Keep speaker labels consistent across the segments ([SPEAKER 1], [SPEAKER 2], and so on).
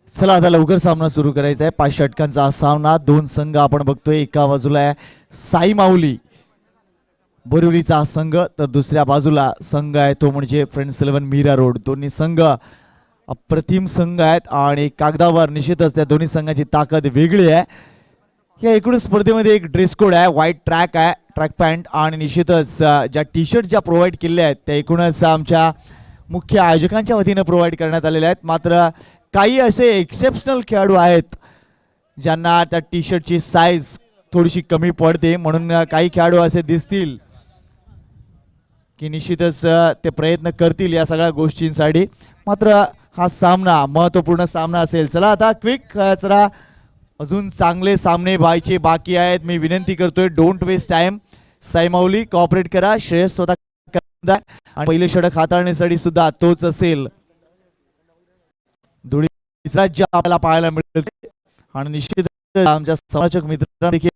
[SPEAKER 1] चला आता लवकर सामना सुरू करायचा आहे। 5 षटकांचा सामना, दोन संघ आपण बघतोय। एका बाजूला आहे साई माऊली बोरिवलीचा संघ, तर दुसऱ्या बाजूला संघ आहे तो म्हणजे फ्रेंड्स 11 मीरा रोड। दोन्ही संघ अप्रतिम संघ आहेत आणि कागदावर निश्चितच त्या दोन्ही संघाची ताकद वेगळी आहे। या एकूण स्पर्धेमध्ये एक ड्रेस कोड आहे, व्हाईट ट्रॅक आहे, ट्रॅक पॅन्ट, आणि निश्चितच ज्या टी शर्ट ज्या प्रोव्हाइड केलेल्या आहेत त्या एकूणच आमच्या मुख्य आयोजकांच्या वतीने प्रोव्हाइड करण्यात आलेल्या आहेत। मात्र काही असे एक्सेप्शनल खेळाडू आहेत ज्यांना त्या टी शर्टची साईज थोडीशी कमी पडते, म्हणून काही खेळाडू असे दिसतील की निश्चितच ते प्रयत्न करतील या सगळ्या गोष्टींसाठी। मात्र हा सामना महत्त्वपूर्ण सामना असेल। चला आता क्विक, चला अजून चांगले सामने व्हायचे बाकी आहेत। मी विनंती करतोय, don't waste time. Sai Mauli cooperate करा, श्रेयस स्वतः आणि पहिले षटक हाताळण्यासाठी सुद्धा तोच असेल। राज्य आपल्याला पाहायला मिळते आणि निश्चित आमच्या समालोचक मित्रांना देखील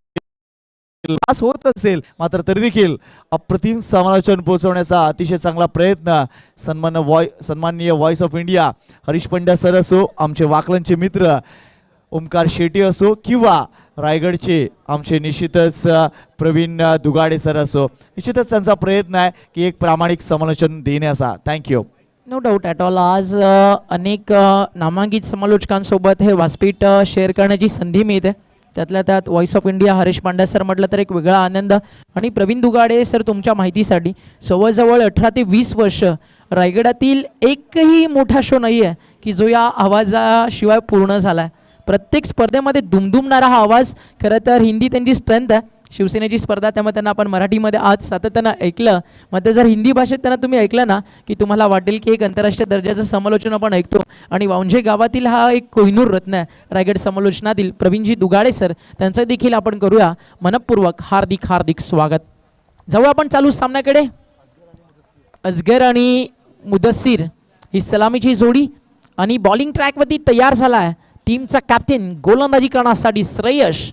[SPEAKER 1] होत असेल, मात्र तरी देखील अप्रतिम समालोचन पोहोचवण्याचा अतिशय चांगला प्रयत्न सन्माननीय voice of India Harish Pandya sir असो, आमचे वाकलनचे मित्र ओमकार शेट्टी असो, किंवा रायगडचे आमचे निश्चितच प्रवीण दुगाडे सर असो, निश्चितच त्यांचा प्रयत्न आहे की एक प्रामाणिक समालोचन देण्याचा। Thank you.
[SPEAKER 2] No doubt at all. आज अनेक नामांकित समालोचकांसोबत हे व्यासपीठ शेअर करण्याची संधी मिळते, त्यातल्या त्यात voice of India Harish Pandya sir म्हटलं तर एक वेगळा आनंद। आणि प्रवीण दुगाडे सर, तुमच्या माहितीसाठी जवळजवळ 18 ते 20 वर्ष रायगडातील एकही मोठा शो नाही आहे की जो या आवाजाशिवाय पूर्ण झाला आहे। प्रत्येक स्पर्धेमध्ये दुमदुमणारा हा आवाज, खरं तर हिंदी त्यांची स्ट्रेंथ आहे। शिवसेनेची स्पर्धा, त्यामुळे त्यांना आपण मराठीमध्ये आज सातत्यानं ऐकलं, मात्र जर हिंदी भाषेत त्यांना तुम्ही ऐकलं ना की तुम्हाला वाटेल की एक आंतरराष्ट्रीय दर्जाचं समालोचन आपण ऐकतो। आणि वांझे गावातील हा एक कोहिनूर रत्न आहे रायगड समालोचनातील प्रवीणजी दुगाडे सर, त्यांचं देखील आपण करूया मनपूर्वक हार्दिक हार्दिक स्वागत। जाऊ आपण चालू सामन्याकडे। अजगर आणि मुदस्सीर ही सलामीची जोडी, आणि बॉलिंग ट्रॅकवरती तयार झाला आहे टीमचा कॅप्टन गोलंदाजी करण्यासाठी श्रेयश,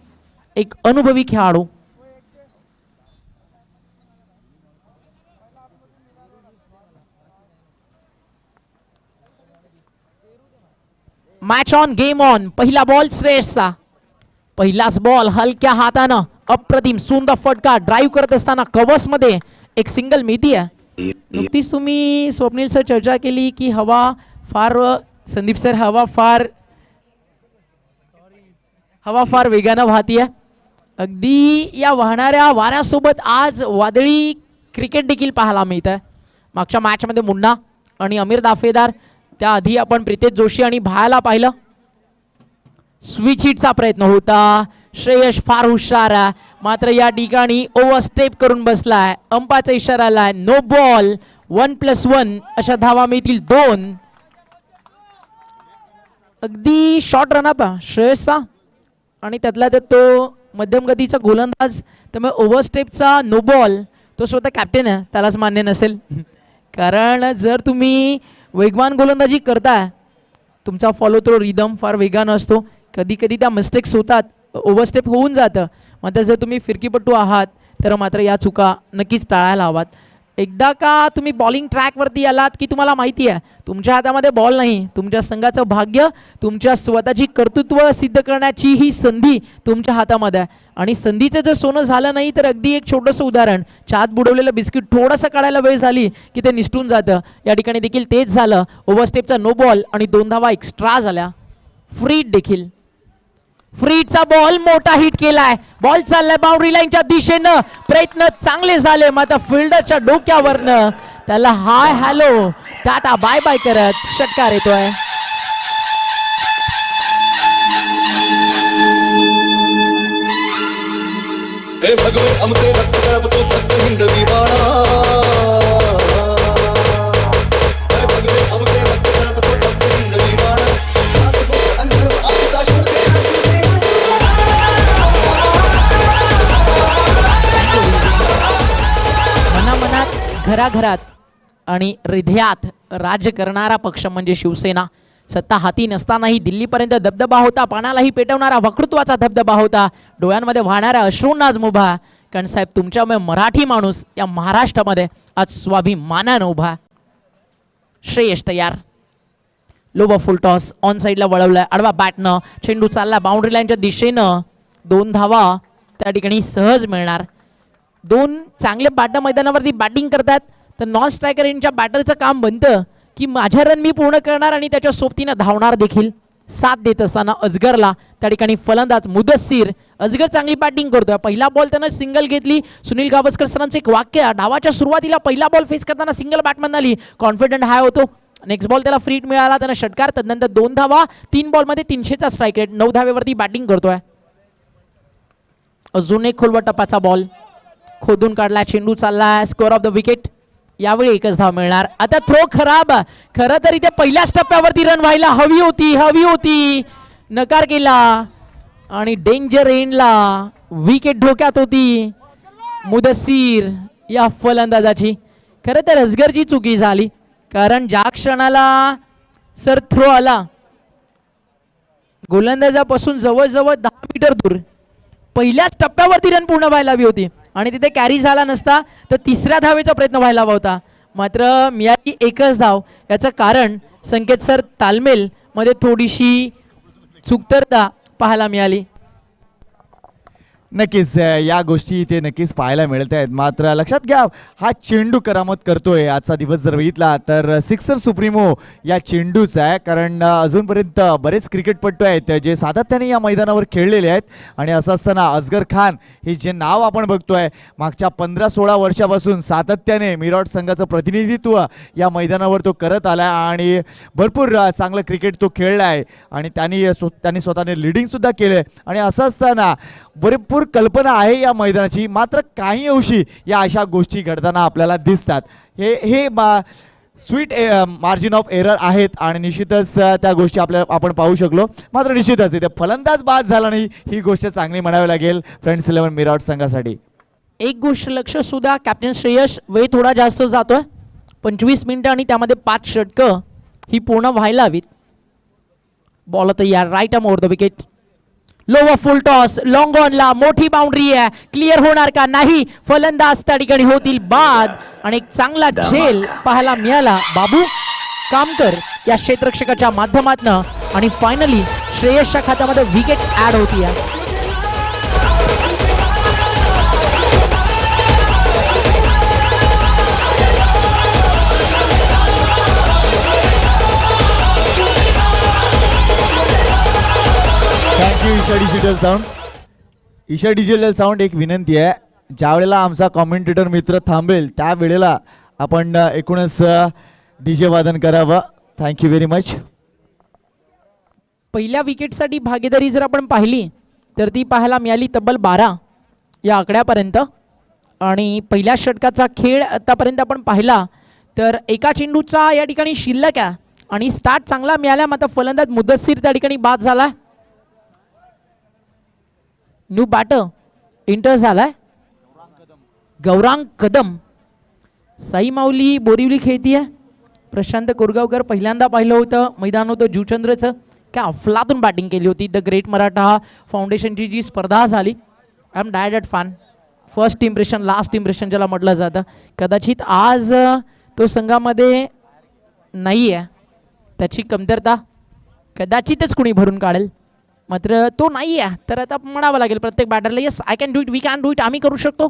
[SPEAKER 2] एक अनुभवी खेळाडू। Match on game on. पहिला बॉल श्रेयसचा, पहिलाच बॉल हलक्या हातानं अप्रतिम सुंदर फटका ड्राईव्ह करत असताना कव्हर्स मध्ये एक सिंगल मिळती आहे। नुकतीच तुम्ही स्वप्नील सर चर्चा केली की हवा फार, संदीप सर, हवा फार वेगानं वाहतीये। अगदी या वाहणाऱ्या वाऱ्यासोबत आज वादळी क्रिकेट देखील पाहायला मिळत आहे। मागच्या मॅचमध्ये मुन्ना आणि अमीर दाफेदार, त्याआधी आपण प्रितेश जोशी आणि भायाला पाहिलं। स्विच हिटचा प्रयत्न होता, श्रेयश फार हुशार आहे, मात्र या ठिकाणी ओव्हरस्टेप करून बसलाय। अंपाचा इशारा आलाय, नो बॉल, 1+1 अशा धावा मिळतील 2। अगदी शॉर्ट रनअप श्रेयसचा, आणि त्यातला त्यात तो मध्यम गतीचा गोलंदाज, त्यामुळे ओव्हरस्टेपचा नो बॉल, तो स्वतः कॅप्टन आहे त्यालाच मान्य नसेल। कारण जर तुम्ही वेगवान गोलंदाजी करताय, तुमचा फॉलो थ्रो रिदम फार वेगान असतो, कधी कधी त्या मिस्टेक्स होतात, ओव्हरस्टेप होऊन जातं। मात्र जर तुम्ही फिरकीपटू आहात तर मात्र या चुका नक्कीच टाळायला हवात। एकदा का तुम्ही बॉलिंग ट्रॅकवरती आलात की तुम्हाला माहिती आहे तुमच्या हातामध्ये बॉल नाही, तुमच्या संघाचं भाग्य, तुमच्या स्वतःची कर्तृत्व सिद्ध करण्याची ही संधी तुमच्या हातामध्ये आहे। आणि संधीचं जर सोनं झालं नाही तर अगदी एक छोटंसं उदाहरण, चहात बुडवलेलं बिस्किट थोडंसं काढायला वेळ झाली की ते निसटून जातं। या ठिकाणी देखील तेच झालं, ओव्हरस्टेपचा नो बॉल आणि 2 धावा एक्स्ट्रा झाल्या। फ्री देखील, फ्रीचा बॉल मोठा हिट केलाय, बॉल चाललाय बाउंड्री लाईनच्या दिशेनं, प्रयत्न चांगले झाले, मात्र फिल्डरच्या डोक्यावरनं त्याला hi hello tata bye bye करत षटकार येतोय। घराघरात आणि हृदयात राज्य करणारा पक्ष म्हणजे शिवसेना। सत्ता हाती नसतानाही दिल्लीपर्यंत दबदबा होता, पाण्यालाही पेटवणारा वक्तृत्वाचा धबधबा होता, डोळ्यांमध्ये वाहणाऱ्या अश्रूंना आज मुभा। कारण साहेब, तुमच्यामुळे मराठी माणूस या महाराष्ट्रामध्ये आज स्वाभिमानानं उभा। श्रेयश तयार, लो फुल टॉस ऑन साईडला वळवलाय, आडवा बॅटनं चेंडू चालला बाउंड्री लाईनच्या दिशेनं, 2 धावा त्या ठिकाणी सहज मिळणार. 2 चांगले बॅटर मैदानावरती बॅटिंग करतात, तर नॉन स्ट्रायकर यांच्या बॅटरचं काम बनतं की माझ्या रन मी पूर्ण करणार आणि त्याच्या सोबतीनं धावणार देखील. साथ देत असताना अजगरला त्या ठिकाणी फलंदाज मुदस्सीर, अजगर चांगली बॅटिंग करतोय. पहिला बॉल त्यानं सिंगल घेतली. सुनील गावस्कर सरांचं एक वाक्य, डावाच्या सुरुवातीला पहिला बॉल फेस करताना सिंगल बॅटमॅन आली, कॉन्फिडंट हाय होतो. नेक्स्ट बॉल त्याला फ्रीट मिळाला, त्यानं षटकार. त्यानंतर 2 धावा, 3 बॉलमध्ये 300चा स्ट्राईक रेट, 9 धावेवरती बॅटिंग करतोय. अजून एक खोलवर टपाचा बॉल खोदून काढला, चेंडू चाललाय, स्कोअर ऑफ द विकेट. यावेळी एकच धाव मिळणार. आता थ्रो खराब. खरं तर इथे पहिल्याच टप्प्यावरती रन व्हायला हवी होती, नकार केला आणि डेंजर एंडला विकेट धोक्यात होती मुदस्सीर या फलंदाजाची. खरं तर अजगरची चुकी झाली, कारण ज्या क्षणाला सर थ्रो आला गोलंदाजापासून जवळजवळ 10 मीटर दूर, पहिल्याच टप्प्यावरती रन पूर्ण व्हायला हवी होती आणि तिथे कॅरी झाला नसता तर 3ऱ्या धावेचा प्रयत्न व्हायला हवा होता. मात्र मिळाली एकच धाव. याचं कारण संकेत सर तालमेल मध्ये थोडीशी चुकतरता पाहायला मिळाली.
[SPEAKER 1] नक्कीच या गोष्टी इथे नक्कीच पाहायला मिळत आहेत. मात्र लक्षात घ्या, हा चेंडू करामत करतोय. आजचा दिवस जर बघितला तर सिक्सर सुप्रीमो या चेंडूच आहे, कारण अजूनपर्यंत बरेच क्रिकेटपटू आहेत जे सातत्याने या मैदानावर खेळलेले आहेत. आणि असं असताना अजगर खान हे जे नाव आपण बघतोय, मागच्या 15-16 वर्षापासून सातत्याने मिरॉट संघाचं प्रतिनिधित्व या मैदानावर तो करत आला आणि भरपूर चांगलं क्रिकेट तो खेळला आहे आणि त्यांनी स्वतःने लिडिंगसुद्धा केलं आहे. आणि असं असताना भरपूर कल्पना आहे या मैदानाची, मात्र काही अंशी या अशा गोष्टी घडताना आपल्याला दिसतात. हे स्वीट मार्जिन ऑफ एरर आहेत आणि निश्चितच त्या गोष्टी आपण पाहू शकलो. मात्र निश्चितच इथे फलंदाज बाद झाला नाही, ही गोष्ट चांगली म्हणावी लागेल फ्रेंड्स 11 मिरॉट संघासाठी.
[SPEAKER 2] एक गोष्ट लक्ष सुद्धा, कॅप्टन श्रेयस वेळ थोडा जास्त जातोय, 25 मिनिटं आणि त्यामध्ये 5 षटकं ही पूर्ण व्हायला हवीत. बॉल तयार, right arm over the wicket, low full toss, long ऑनला मोठी बाउंड्री आहे, क्लिअर होणार का नाही, फलंदाज त्या ठिकाणी होतील बाद आणि एक चांगला झेल पाहायला मिळाला बाबू कामकर या क्षेत्ररक्षकाच्या माध्यमातून. आणि फायनली श्रेयसच्या खात्यामध्ये विकेट ऍड होती आहे.
[SPEAKER 1] Thank you Isha digital sound. Isha digital sound, एक विनंती आहे, ज्या वेळेला आमचा कॉमेंटेटर मित्र थांबेल त्यावेळेला आपण एकूणच डीजे वादन करावं. Thank you very much.
[SPEAKER 2] पहिल्या विकेटसाठी भागीदारी जर आपण पाहिली तर ती पाहायला मिळाली तब्बल 12 या आकड्यापर्यंत. आणि पहिल्या षटकाचा खेळ आतापर्यंत आपण पाहिला तर एका चेंडूचा या ठिकाणी शिल्लक आहे आणि स्टार्ट चांगला मिळाला. मात्र फलंदाज मुदस्सीर त्या ठिकाणी बाद झाला. न्यू बॅटर एंटर झालाय गौरांग कदम. साई माऊली बोरिवली खेळतीये. प्रशांत कोरगावकर पहिल्यांदा पाहिलं होतं मैदान होतं जुचंद्रचं, काय अफलातून बॅटिंग केली होती. द ग्रेट मराठा फाउंडेशनची जी स्पर्धा झाली, I am direct fan. First impression last impression ज्याला म्हटलं जातं. कदाचित आज तो संघामध्ये नाही आहे, त्याची कमतरता कदाचितच कुणी भरून काढेल. मात्र तो नाही आहे तर आता म्हणावं लागेल प्रत्येक बॅटरला, yes I can do it, we can do it, आम्ही करू शकतो.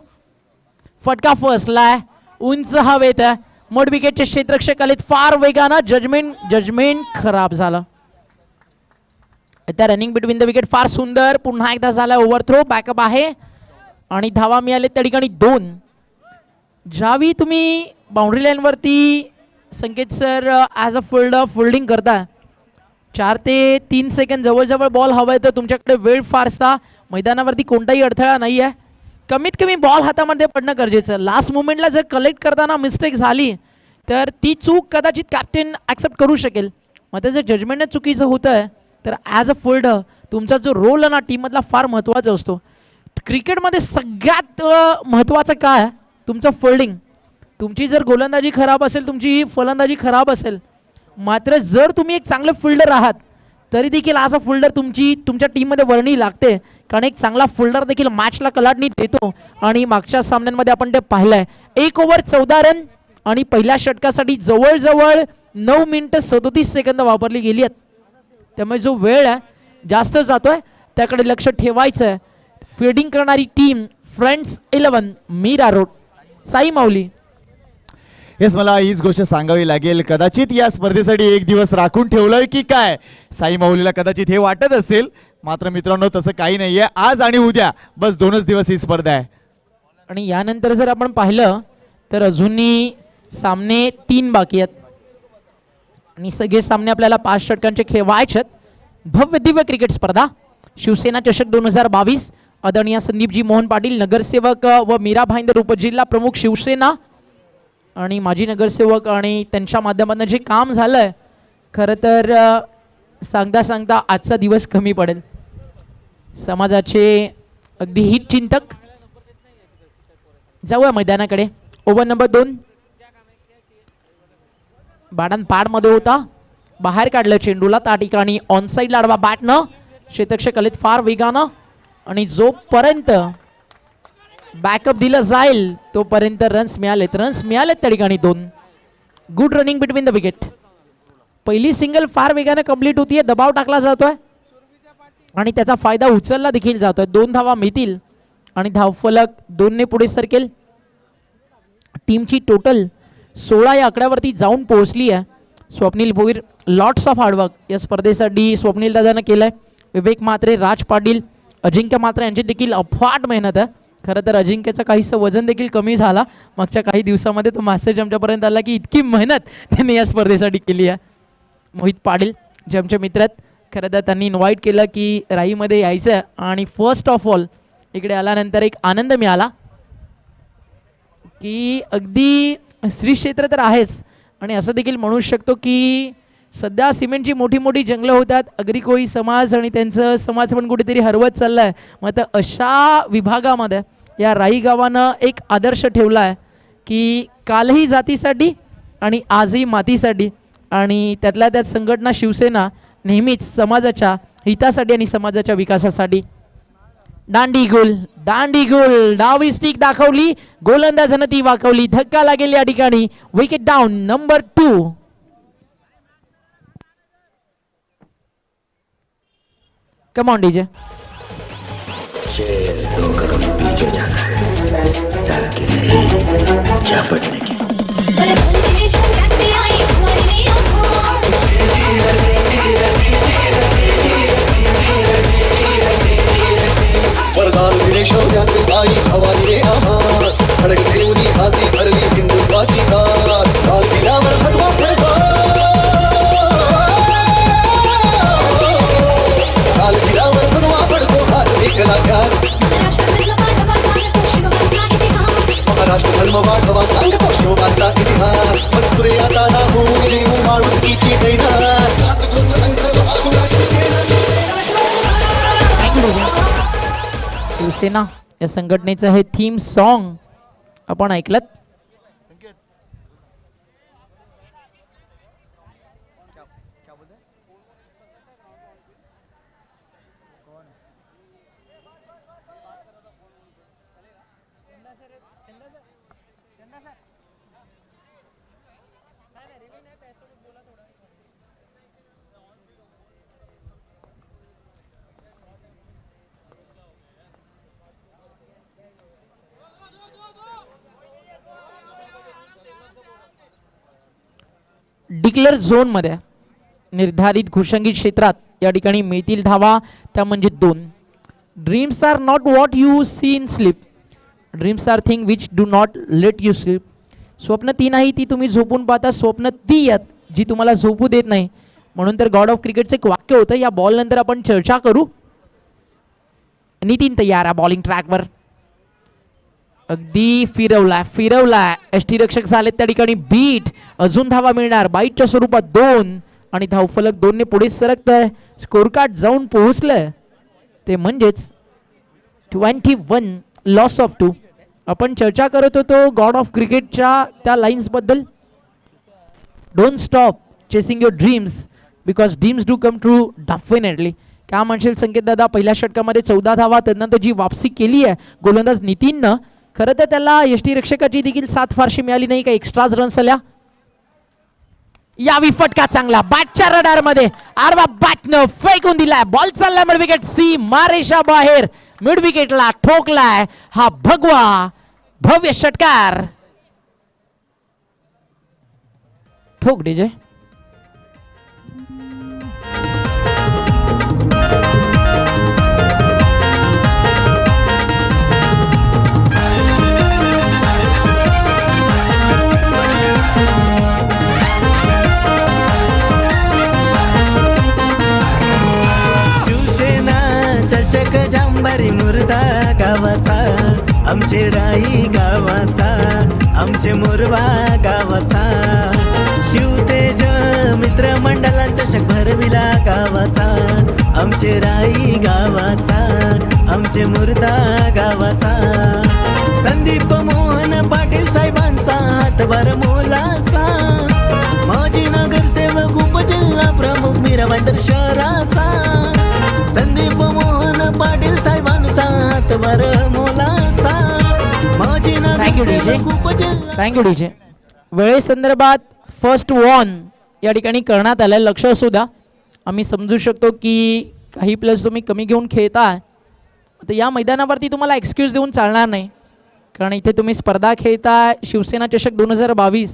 [SPEAKER 2] फटका फसलाय उंच हवेत, मड विकेटचे क्षेत्ररक्षक आलेत फार वेगानं. जजमेंट खराब झालं. आता रनिंग बिटवीन द विकेट फार सुंदर, पुन्हा एकदा झाला ओव्हरथ्रो, बॅकअप आहे आणि धावा मिळाले त्या ठिकाणी 2. ज्यावेळी तुम्ही बाउंड्री लाईनवरती Sanket sir as a fielding करता, 4 ते 3 सेकंद जवळजवळ बॉल हवा आहे, तर तुमच्याकडे वेळ फारसा, मैदानावरती कोणताही अडथळा नाही आहे. कमीत कमी बॉल हातामध्ये पडणं गरजेचं. लास्ट मुमेंटला जर कलेक्ट करताना मिस्टेक झाली तर ती चूक कदाचित कॅप्टन ॲक्सेप्ट करू शकेल. मग जर जजमेंटच चुकीचं होतं आहे तर ॲज अ फिल्डर तुमचा जो रोल आहे ना टीममधला फार महत्त्वाचा असतो. क्रिकेटमध्ये सगळ्यात महत्त्वाचं काय, तुमचं फिल्डिंग. तुमची जर गोलंदाजी खराब असेल, तुमची फलंदाजी खराब असेल, मात्र जर तुम्ही एक चांगले फिल्डर आहात तरी देखील ॲज अ फिल्डर तुमच्या टीममध्ये वर्णी लागते. कारण एक चांगला फिल्डर देखील मॅचला कलाटणी देतो आणि मागच्या सामन्यांमध्ये आपण ते पाहिलं आहे. 1 ओव्हर 14 रन आणि पहिल्या षटकासाठी जवळजवळ 9 मिनिटं 37 सेकंद वापरली गेली आहेत. त्यामुळे जो वेळ आहे जास्त जातोय त्याकडे लक्ष ठेवायचं आहे. फिल्डिंग करणारी team friends 11 Mira Road. Sai Mauli.
[SPEAKER 1] Yes, मला हीच गोष्ट सांगावी लागेल. कदाचित या स्पर्धेसाठी एक दिवस राखून ठेवलंय की काय, साई माऊलीला कदाचित हे वाटत असेल. मात्र मित्रांनो तसं काही नाहीये. आज आणि उद्या बस 2च दिवस ही स्पर्धा आहे.
[SPEAKER 2] आणि यानंतर जर आपण पाहिलं तर अजूनही सामने 3 बाकी आहेत आणि सगळे सामने आपल्याला 5 षटकांचे खेळवायचे आहेत. भव्य दिव्य क्रिकेट स्पर्धा शिवसेना चषक 2022. आदरणीय संदीपजी मोहन पाटील नगरसेवक व मीरा भाईंदर उपजिल्हा प्रमुख शिवसेना आणि माजी नगरसेवक आणि त्यांच्या माध्यमातून जे काम झालंय खरं तर सांगता सांगता आजचा दिवस कमी पडेल. समाजाचे अगदी हित चिंतक. जाऊया मैदानाकडे. Over number 2. बाडान पाडमध्ये होता, बाहेर काढलं चेंडूला. त्या ठिकाणी ऑन साईड लाडवा बॅटनं क्षेत्ररक्षक आलेत फार वेगानं आणि जोपर्यंत बॅकअप दिलं जाईल तोपर्यंत रन्स मिळालेत त्या ठिकाणी 2. Good running between the wicket. पहिली सिंगल फार वेगाने कंप्लीट होतीये. दबाव टाकला जातोय आणि त्याचा फायदा उचलला देखील जातोय. 2 धावा मिळतील आणि धावफलक 2 ने पुढे सरकेल. टीमची टोटल 16 या आकड्यावरती जाऊन पोहोचली आहे. Swapnil Bhoir lots of hard work या स्पर्धेसाठी स्वप्नील दादानं केलंय. विवेक म्हात्रे, राज पाटील, अजिंक्य म्हात्रे यांची देखील अफाट मेहनत आहे. खरं तर अजिंक्यचं काहीसं वजन देखील कमी झाला मागच्या काही दिवसामध्ये. तो मेसेज आमच्यापर्यंत आला की इतकी मेहनत त्यांनी या स्पर्धेसाठी केली आहे. मोहित पाटील जे आमचे मित्र आहेत, खरं तर त्यांनी इन्व्हाइट केलं की राईमध्ये यायचं आहे आणि फर्स्ट ऑफ ऑल इकडे आल्यानंतर एक आनंद मिळाला की अगदी श्री क्षेत्र तर आहेच आणि असं देखील म्हणू शकतो की सध्या सिमेंटची मोठी मोठी जंगलं होतात. अग्रिकोळी समाज आणि त्यांचं समाज पण कुठेतरी हरवत चाललं आहे. मग तर अशा विभागामध्ये या राई गावानं एक आदर्श ठेवला आहे की कालही जातीसाठी आणि आजही मातीसाठी आणि त्यातल्या त्यात संघटना शिवसेना नेहमीच समाजाच्या हितासाठी आणि समाजाच्या विकासासाठी. दांडी गोल डावी स्टिक दाखवली, गोलंदाजानं ती वाकवली. धक्का लागेल या ठिकाणी. Wicket down number 2. Come on DJ.
[SPEAKER 3] शेर 2 कदम पीछे जाता है, डर के नहीं झपटने के.
[SPEAKER 4] वरदान दिले शौर्याचे आई भवानी रे आम्हास. खडक घेऊन हाती भरली हिंदुत्वाची कास. काल किल्ल्यावर भगवा फडका, काल किल्ल्यावर भगवा फडको एकला ध्यास. महाराष्ट्र धर्म वाढवा सांगतो शिवबाचा इतिहास. मस्तुरे आता ना होऊन देऊ माणुसकीची दैनास. सात गोत्र अंतर आगुला शिवसेना
[SPEAKER 2] शिवसेना या संघटनेचं हे थीम सॉन्ग आपण ऐकलं. डिक्लेअर झोनमध्ये निर्धारित घुसंगीत क्षेत्रात या ठिकाणी मिळतील धावा त्या म्हणजे 2. Dreams are not what you see in sleep, dreams are thing which do not let you sleep. स्वप्न ती नाही ती तुम्ही झोपून पाहता, स्वप्न ती आहेत जी तुम्हाला झोपू देत नाही. म्हणून तर गॉड ऑफ क्रिकेटचं एक वाक्य होतं. या बॉल नंतर आपण चर्चा करू. नितीन तयार आहे बॉलिंग ट्रॅकवर. अगदी फिरवलाय एसटी रक्षक झालेत त्या ठिकाणी. बीट अजून धावा मिळणार बाईटच्या स्वरूपात 2 आणि धावफलक 2 ने पुढे सरकत आहे. स्कोर कार्ड जाऊन पोहोचलंय ते म्हणजेच 21 लॉस ऑफ 2. आपण चर्चा करत होतो गॉड ऑफ क्रिकेटच्या त्या लाईन्स बद्दल. Don't stop chasing your dreams because dreams do come true definitely. काय म्हणशील संकेत दादा. पहिल्या षटकामध्ये 14 धावा, त्यानंतर जी वापसी केली आहे गोलंदाज नितीननं, खरं तर त्याला यष्टी रक्षकाची देखील साथ फारशी मिळाली नाही. का एक्स्ट्राज रन्स आल्या. यावी फटका चांगला बॅटच्या रडार मध्ये आडवा बॅटनं फेकून दिलाय बॉल चाललाय मिड विकेट सी मारेशा बाहेर मिड विकेटला ठोकलाय हा भगवा भव्य षटकार ठोक डीजे
[SPEAKER 5] शिवसेना चषक जांभरी मुर्दा गावाचा आमचे राई गावाचा आमचे मोरवा गावाचा शिवतेज मित्र मंडळां चषक भरविला गावाचा आमचे राई गावाचा आमचे मुर्दा गावाचा संदीप मोहन पाटील साहेबांचा हातभार मोलाचा माजी नगरसेवक उपजिल्हा प्रमुख मीरा भाईंदर शहराचा संदीप मोहन पाटील साहेबांचा हातभार मोलाचा माजी नगरसेवक उपजिल्हा
[SPEAKER 2] थँक्यू डीजे वेळेसंदर्भात फर्स्ट वॉन या ठिकाणी करण्यात आलं लक्ष असू द्या आम्ही समजू शकतो की काही प्लेस तुम्ही कमी घेऊन खेळताय तर या मैदानावरती तुम्हाला एक्सक्यूज देऊन चालणार नाही कारण इथे तुम्ही स्पर्धा खेळताय शिवसेना चषक 2022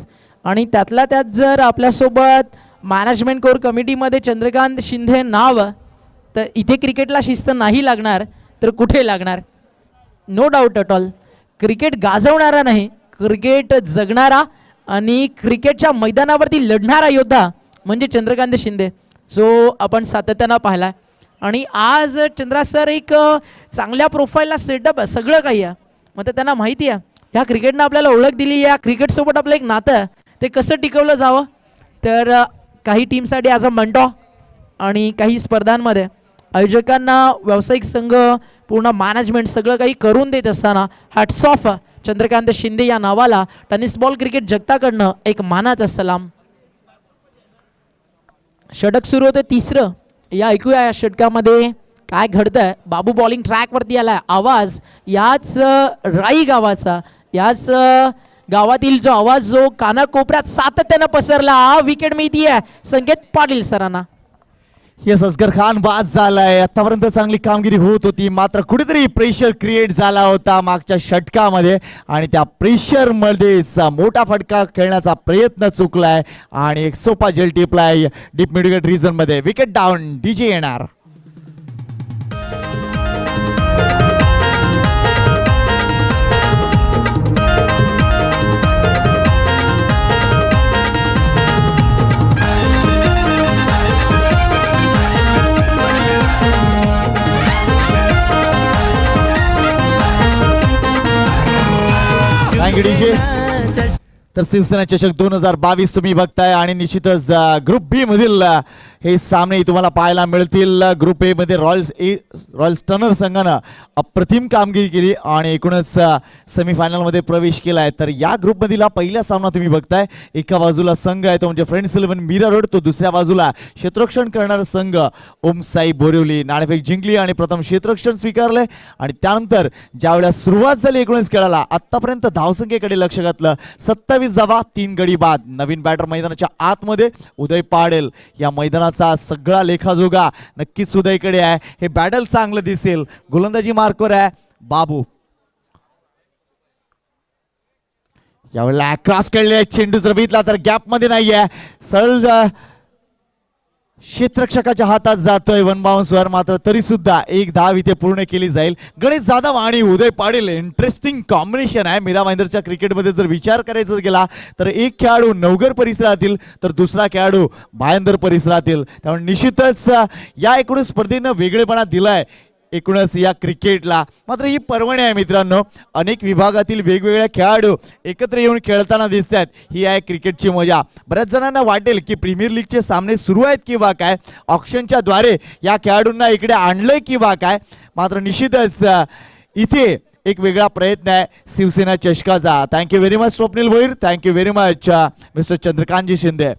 [SPEAKER 2] आणि त्यातल्या त्यात जर आपल्यासोबत मॅनेजमेंट कोर कमिटीमध्ये चंद्रकांत शिंदे नाव तर इथे क्रिकेटला शिस्त नाही लागणार तर कुठे लागणार no doubt at all cricket गाजवणारा नाही क्रिकेट जगणारा आणि क्रिकेटच्या मैदानावरती लढणारा योद्धा म्हणजे चंद्रकांत शिंदे जो आपण सातत्यानं पाहिला आणि आज चंद्रा सर एक चांगल्या प्रोफाईलला सेटअप आहे सगळं काही आहे मग ते त्यांना माहिती आहे ह्या क्रिकेटनं आपल्याला ओळख दिली या क्रिकेटसोबत आपलं एक नातं आहे ते कसं टिकवलं जावं तर काही टीमसाठी ॲज अ मंटॉ आणि काही स्पर्धांमध्ये आयोजकांना व्यावसायिक संघ पूर्ण मॅनेजमेंट सगळं काही करून देत असताना हॅट्स ऑफ चंद्रकांत शिंदे या नावाला टेनिस बॉल क्रिकेट जगताकडनं एक मानाचा सलाम षटक सुरू होतं तिसरं या ऐकूया या षटकामध्ये काय घडतंय बाबू बॉलिंग ट्रॅकवरती आलाय आवाज याच राई गावाचा याच गावातील जो आवाज जो कानाकोपऱ्यात सातत्यानं पसरला विकेट मिळतीये संकेत पाटील सरांना
[SPEAKER 1] येस असगर खान बाद झालाय आतापर्यंत चांगली कामगिरी होत होती मात्र कुठेतरी प्रेशर क्रिएट झाला होता मागच्या षटकामध्ये आणि त्या प्रेशर मध्येच मोठा फटका खेळण्याचा प्रयत्न चुकलाय आणि एक सोपा जेल टिपलाय डीप मिड विकेट रिजन मध्ये विकेट डाऊन डीजे येणार डीजे तर शिवसेना चषक 2022 तुम्ही बघताय आणि निश्चितच ग्रुप बी मधील हे सामने तुम्हाला पाहायला मिळतील ग्रुप ए मध्ये रॉयल्स टर्नर संघानं अप्रतिम कामगिरी केली आणि एकूणच सेमीफायनल मध्ये प्रवेश केलाय तर या ग्रुप मधील पहिला सामना तुम्ही बघताय एका बाजूला संघ आहे तो म्हणजे फ्रेंड्स 11 मीरा रोड तो दुसऱ्या बाजूला क्षेत्ररक्षण करणारा संघ ओम साई बोरिवली नाणेफेक जिंकली आणि प्रथम क्षेत्ररक्षण स्वीकारले आणि त्यानंतर ज्यावेळेला सुरुवात झाली एकूणच खेळाला आतापर्यंत धावसंख्येकडे लक्ष घातलं 27 धावा 3 गडी बाद नवीन बॅटर मैदानाच्या आतमध्ये उदय पाडेल या मैदानाचा सगळा लेखाजोगा नक्कीच उदयकडे आहे हे बॅटल चांगलं दिसेल गोलंदाजी मार्कवर आहे बाबू यावेळेला क्रॉस खेळले चेंडू जर बघितला तर गॅप मध्ये नाहीये सरळ क्षेत्ररक्षकाच्या हातात जातोय वन बाउन्स वर मात्र तरी सुद्धा एक धाव इथे पूर्ण केली जाईल गणेश जाधव आणि उदय पाटील इंटरेस्टिंग कॉम्बिनेशन आहे मीरा भाईंदरच्या क्रिकेटमध्ये जर विचार करायचा गेला तर एक खेळाडू नवघर परिसरातील तर दुसरा खेळाडू भायंदर परिसरातील त्यामुळे निश्चितच या एकूण स्पर्धेनं वेगळेपणा दिलाय एकूणच या क्रिकेटला मात्र ही पर्वणी आहे मित्रांनो अनेक विभागातील वेगवेगळे खेळाडू एकत्र येऊन खेळताना दिसतात ही आहे क्रिकेटची मजा बऱ्याच जणांना वाटेल की प्रीमियर लीगचे सामने सुरू आहेत किंवा काय ऑक्शनच्या द्वारे या खेळाडूंना इकडे आणलंय किंवा काय मात्र निश्चितच इथे एक वेगळा प्रयत्न आहे शिवसेना चषकाचा thank you very much Swapnil Bhoir thank you very much mister चंद्रकांतजी शिंदे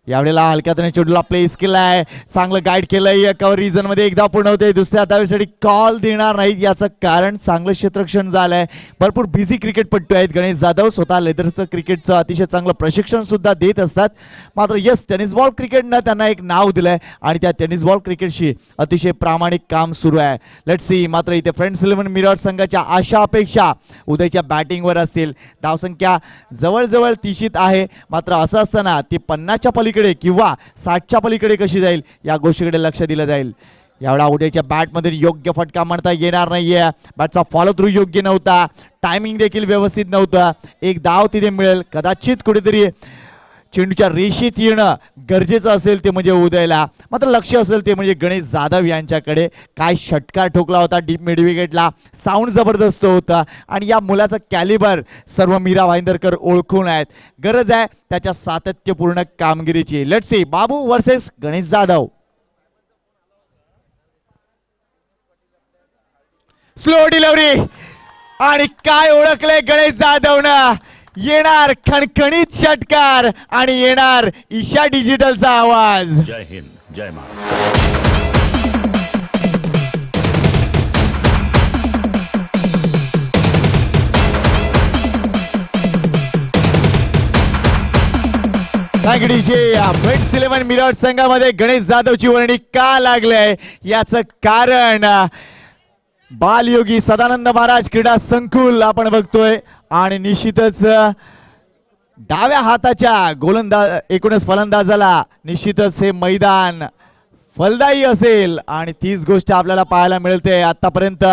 [SPEAKER 1] यावेळेला हलक्यातने चेंडूला प्लेस केलाय, चांगलं गाईड केलंय, एका रिझन मध्ये एकदा पूर्ण होते, दुसऱ्या धावेसाठी कॉल देणार नाहीत. याचं कारण चांगलं क्षेत्ररक्षण झालंय. भरपूर बिझी क्रिकेटपटू आहेत गणेश जाधव, स्वतः लेदरचं क्रिकेटचं अतिशय चांगलं प्रशिक्षण सुद्धा देत असतात. मात्र यस, टेनिस बॉल क्रिकेटनं त्यांना एक नाव दिलंय आणि त्या टेनिस बॉल क्रिकेटशी अतिशय प्रामाणिक काम सुरू आहे. Let's C. मात्र इथे फ्रेंड्स 11 मिरर संघाच्या आशा अपेक्षा उद्याच्या बॅटिंगवर असतील. धावसंख्या जवळजवळ 30 आहे, मात्र असं असताना ती 50च्या पलीकडे किंवा 60च्या पलीकडे कशी जाईल या गोष्टीकडे लक्ष दिलं जाईल. यावेळा उद्याच्या बॅटमध्ये योग्य फटका म्हणता येणार नाहीये. बॅटचा फॉलो थ्रू योग्य नव्हता, टायमिंग देखील व्यवस्थित नव्हतं. एक धाव तिथे मिळेल, कदाचित कुठेतरी चेंडूच्या रेषेत येणं गरजेचं असेल ते म्हणजे उदयला, मात्र लक्ष असेल ते म्हणजे गणेश जाधव यांच्याकडे. काय षटकार ठोकला होता डीप मिड विकेटला, साऊंड जबरदस्त होता आणि या मुलाचा कॅलिबर सर्व मीरा भाईंदरकर ओळखून आहेत. गरज आहे त्याच्या सातत्यपूर्ण कामगिरीची. Let's see. Babu versus Ganesh Jadhav. Slow delivery आणि काय ओळखलंय गणेश जाधवनं. येणार खणखणीत षटकार आणि येणार ईशा डिजिटलचा आवाज.
[SPEAKER 6] जय हिंद, जय महाराष्ट्र.
[SPEAKER 1] फ्रेंड्स 11 मिरर संघामध्ये गणेश जाधवची वर्णी का लागले याचं कारण बालयोगी सदानंद महाराज क्रीडा संकुल आपण बघतोय आणि निश्चितच डाव्या हाताच्या गोलंदाज एकूणच फलंदाजाला निश्चितच हे मैदान फलदायी असेल आणि तीच गोष्ट आपल्याला पाहायला मिळते. आतापर्यंत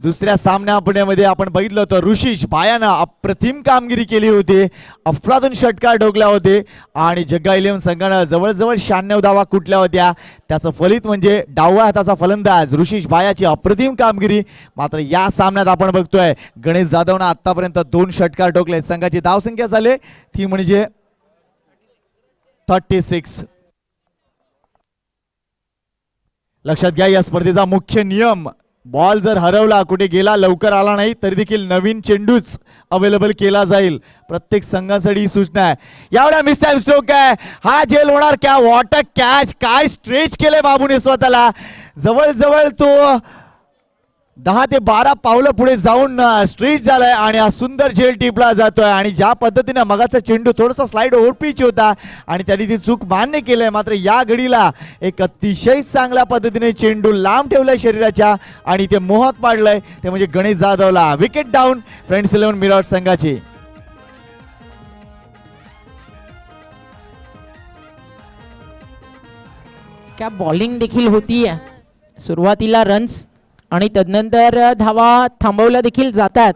[SPEAKER 1] दुसऱ्या सामन्यामध्ये आपण बघितलं होतं ऋषिश भायानं अप्रतिम कामगिरी केली होती, अफलातून षटकार ठोकले होते आणि जग्गा 11 संघानं जवळजवळ 96 धावा कुठल्या होत्या. त्याचं फलित म्हणजे डाव्या हाताचा फलंदाज ऋषिश भायाची अप्रतिम कामगिरी. मात्र या सामन्यात आपण बघतोय गणेश जाधवनं आतापर्यंत 2 षटकार ठोकले. संघाची धावसंख्या झाली ती म्हणजे 36. लक्षात घ्या या स्पर्धेचा मुख्य नियम, बॉल जर हरवला, कुठे गेला, लवकर आला नाही तरी देखील नवीन चेंडूच अवेलेबल केला जाईल. प्रत्येक संघासाठी ही सूचना आहे. यावेळेला मिस टाइम स्ट्रोक आहे, हा झेल होणार क्या? वॉट अ कॅच, काय स्ट्रेच केले बाबूने स्वतःला. जवळजवळ तो 10 ते 12 पावलं पुढे जाऊन स्ट्रेच झालाय आणि हा सुंदर झेल टिपला जातोय. आणि ज्या पद्धतीने मगाचा चेंडू थोडासा स्लाइड ओव्हर पिच होता आणि त्यांनी ती चूक मान्य केलंय, मात्र या घडीला एक अतिशय चांगल्या पद्धतीने चेंडू लांब ठेवलाय शरीराच्या आणि ते मोहक पाडलंय ते म्हणजे गणेश जाधवला. विकेट डाऊन फ्रेंड्स 11 मिरर संघाची.
[SPEAKER 2] क्या बॉलिंग देखील होतीये. सुरुवातीला रन्स आणि तदनंतर धावा थांबवल्या देखील जातात,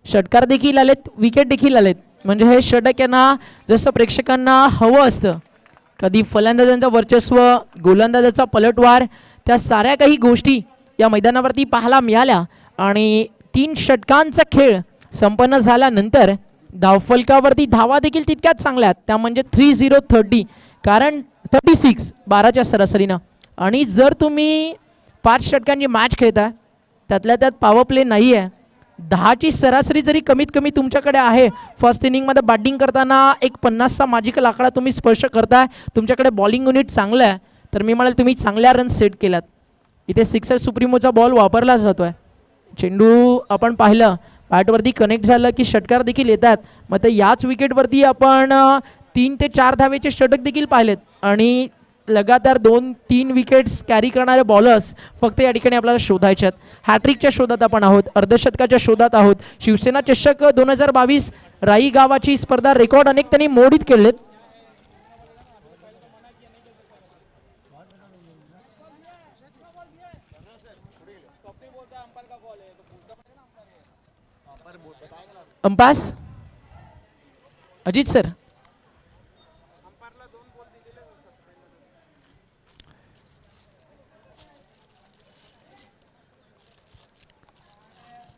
[SPEAKER 2] षटकार देखील आलेत, विकेट देखील आलेत. म्हणजे हे षटक यांना जसं प्रेक्षकांना हवं असतं, कधी फलंदाजांचं वर्चस्व, गोलंदाजाचा पलटवार, त्या साऱ्या काही गोष्टी या मैदानावरती पाहायला मिळाल्या. आणि 3 षटकांचा खेळ संपन्न झाल्यानंतर धावफलकावरती धावा देखील तितक्याच चांगल्या आहेत, त्या म्हणजे 30-30, कारण 36 12च्या सरासरीनं. आणि जर तुम्ही 5 षटकांची मॅच खेळता, त्यातल्या त्यात पॉवर प्ले नाही आहे, 10ची सरासरी जरी कमीत कमी तुमच्याकडे आहे, फर्स्ट इनिंगमध्ये बॅटिंग करताना एक 50चा मॅजिकल आकडा तुम्ही स्पर्श करताय, तुमच्याकडे बॉलिंग युनिट चांगलं आहे, तर मी म्हणाल तुम्ही चांगल्या रन सेट केलात. इथे सिक्सर सुप्रीमोचा बॉल वापरला जातो आहे. चेंडू आपण पाहिलं बॅटवरती कनेक्ट झालं की षटकार देखील येतात. मग ते याच विकेटवरती आपण 3 ते 4 धावेचे षटक देखील पाहिलेत आणि लगातार 2-3 विकेट्स कॅरी करणारे बॉलर्स फक्त या ठिकाणी आपल्याला शोधायचे आहेत. हॅट्रिकच्या शोधात आपण आहोत, अर्धशतकाच्या शोधात आहोत. शिवसेना चषक 2022 राई गावाची स्पर्धा रेकॉर्ड अनेक त्यांनी मोडीत केलेत. अंपास अजित सर,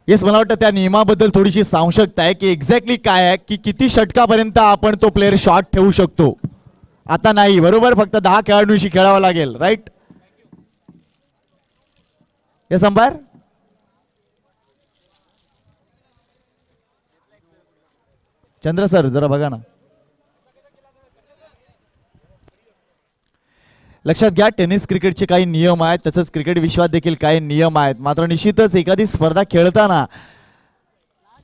[SPEAKER 1] येस, मला वाटतं त्या नियमाबद्दल थोडीशी सांशकता आहे की एक्झॅक्टली काय आहे की किती षटकापर्यंत आपण तो प्लेअर शॉट ठेवू शकतो. आता नाही, बरोबर, फक्त 10 खेळाडूंशी खेळावं लागेल, right? Yes umpire. Chandra sir जरा बघा ना. लक्षात घ्या, टेनिस क्रिकेटचे काही नियम आहेत, तसंच क्रिकेट विश्वात देखील काही नियम आहेत. मात्र निश्चितच एखादी स्पर्धा खेळताना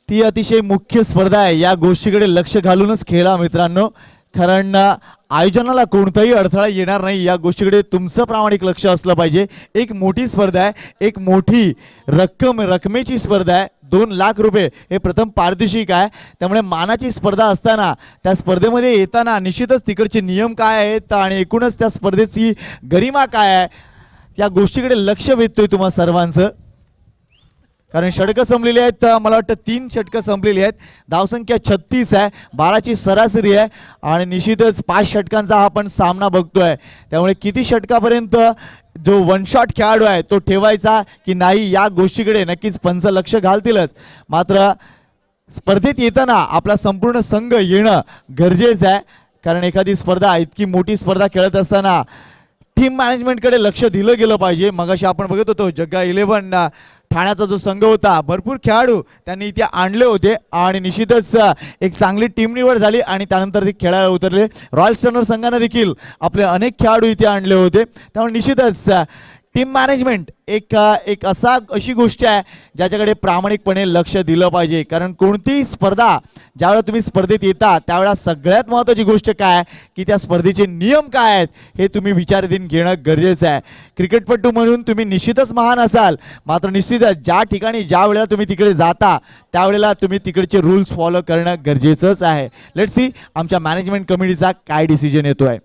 [SPEAKER 1] ती अतिशय मुख्य स्पर्धा आहे, या गोष्टीकडे लक्ष घालूनच खेळा मित्रांनो. कारण आयोजनाला कोणताही अडथळा येणार नाही, या गोष्टीकडे तुमचं प्रामाणिक लक्ष असलं पाहिजे. एक मोठी स्पर्धा आहे, एक मोठी रकमेची स्पर्धा आहे. 2 लाख रुपये हे प्रथम पारितोषिक आहे. त्यामुळे मानाची स्पर्धा असताना त्या स्पर्धेमध्ये येताना निश्चितच तिकडचे नियम काय आहेत आणि एकूणच त्या स्पर्धेची गरिमा काय आहे, या गोष्टीकडे लक्ष वेधतोय तुम्हा सर्वांचं. कारण षटकं संपलेली आहेत, मला वाटतं 3 षटकं संपलेली आहेत. धावसंख्या 36 आहे, 12ची सरासरी आहे आणि निश्चितच 5 षटकांचा हा आपण सामना बघतोय. त्यामुळे किती षटकापर्यंत जो वन शॉट खेळाडू आहे तो ठेवायचा की नाही, या गोष्टीकडे नक्कीच पंच लक्ष घालतीलच. मात्र स्पर्धेत येताना आपला संपूर्ण संघ येणं गरजेचं आहे. कारण एखादी स्पर्धा, इतकी मोठी स्पर्धा खेळत असताना टीम मॅनेजमेंटकडे लक्ष दिलं गेलं पाहिजे. मगाशी आपण बघत होतो जग्गा 11 ठाण्याचा जो संघ होता, भरपूर खेळाडू त्यांनी इथे आणले होते आणि निश्चितच एक चांगली टीम निवड झाली आणि त्यानंतर ते खेळायला उतरले. रॉयल स्टर्नर संघाने देखील आपले अनेक खेळाडू इथे आणले होते. त्यामुळे निश्चितच टीम मॅनेजमेंट एक अशी गोष्ट आहे ज्याच्याकडे प्रामाणिकपणे लक्ष दिलं पाहिजे. कारण कोणतीही स्पर्धा ज्यावेळेला तुम्ही स्पर्धेत येता त्यावेळेला सगळ्यात महत्त्वाची गोष्ट काय की त्या स्पर्धेचे नियम काय आहेत हे तुम्ही विचाराधीन घेणं गरजेचं आहे. क्रिकेटपटू म्हणून तुम्ही निश्चितच महान असाल, मात्र निश्चितच ज्या ठिकाणी ज्या वेळेला तुम्ही तिकडे जाता त्यावेळेला तुम्ही तिकडचे रूल्स फॉलो करणं गरजेचंच आहे. लेट्स सी आमच्या मॅनेजमेंट कमिटीचा काय डिसिजन येतोय.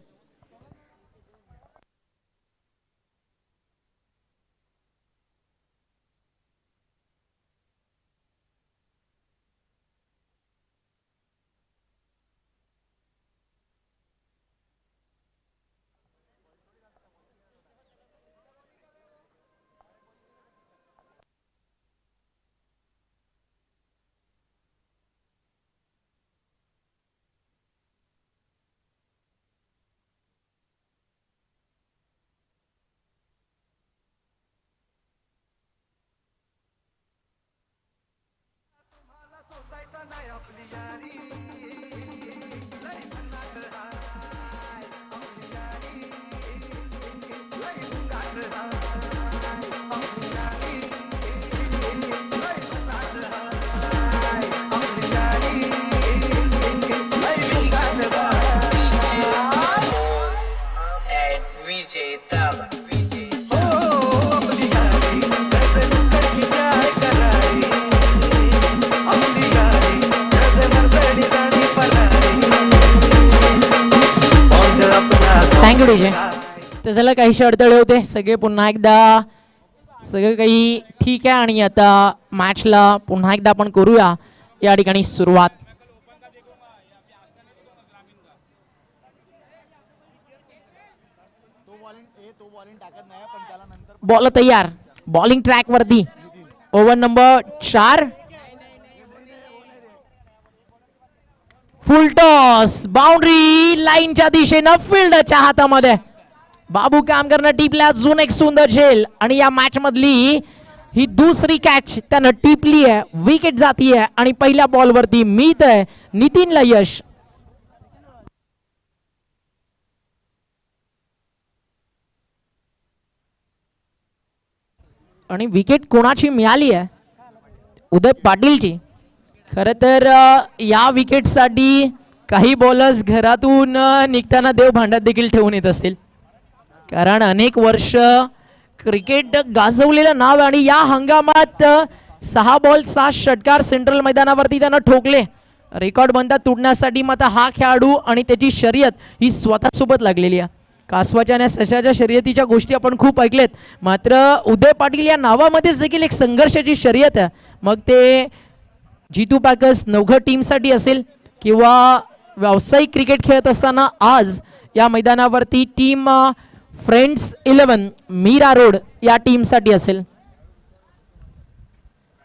[SPEAKER 2] Thank you DJ. तर झालं, काहीशे अडथळे होते, सगळे पुन्हा एकदा सगळं काही ठीक आहे आणि आता मॅचला पुन्हा एकदा आपण करूया या ठिकाणी सुरुवात. बॉल तयार, बॉलिंग ट्रॅक वरती. ओव्हर नंबर 4, फुल टॉस, बाउंड्री लाईनच्या दिशेनं फील्डच्या हातामध्ये. बाबू कामकरनं टिपल्या अजून एक सुंदर झेल आणि या मॅच मधली ही दुसरी कॅच त्यानं टिपली आहे. विकेट जाती आहे आणि पहिल्या बॉल वरती मिळत आहे नितीनला यश. आणि विकेट कोणाची मिळाली आहे? उदय पाटीलची. खरं तर या विकेटसाठी काही बॉलर्स घरातून निघताना देव भांड्यात देखील ठेवून येत असतील. कारण अनेक वर्ष क्रिकेट गाजवलेलं नाव आणि या हंगामात 6 बॉल 6 षटकार सेंट्रल मैदानावरती त्यानं ठोकले. रेकॉर्ड बनतात तुटण्यासाठी. मात्र हा खेळाडू आणि त्याची शर्यत ही स्वतःसोबत लागलेली आहे. कासवाच्या आणि सशाच्या शर्यतीच्या गोष्टी आपण खूप ऐकलेत, मात्र उदय पाटील या नावामध्येच देखील एक संघर्षाची शर्यत आहे. मग ते जीतू पॅकर्स नवघर टीमसाठी असेल किंवा व्यावसायिक क्रिकेट खेळत असताना आज या मैदानावरती टीम फ्रेंड्स 11 मीरा रोड या टीमसाठी असेल.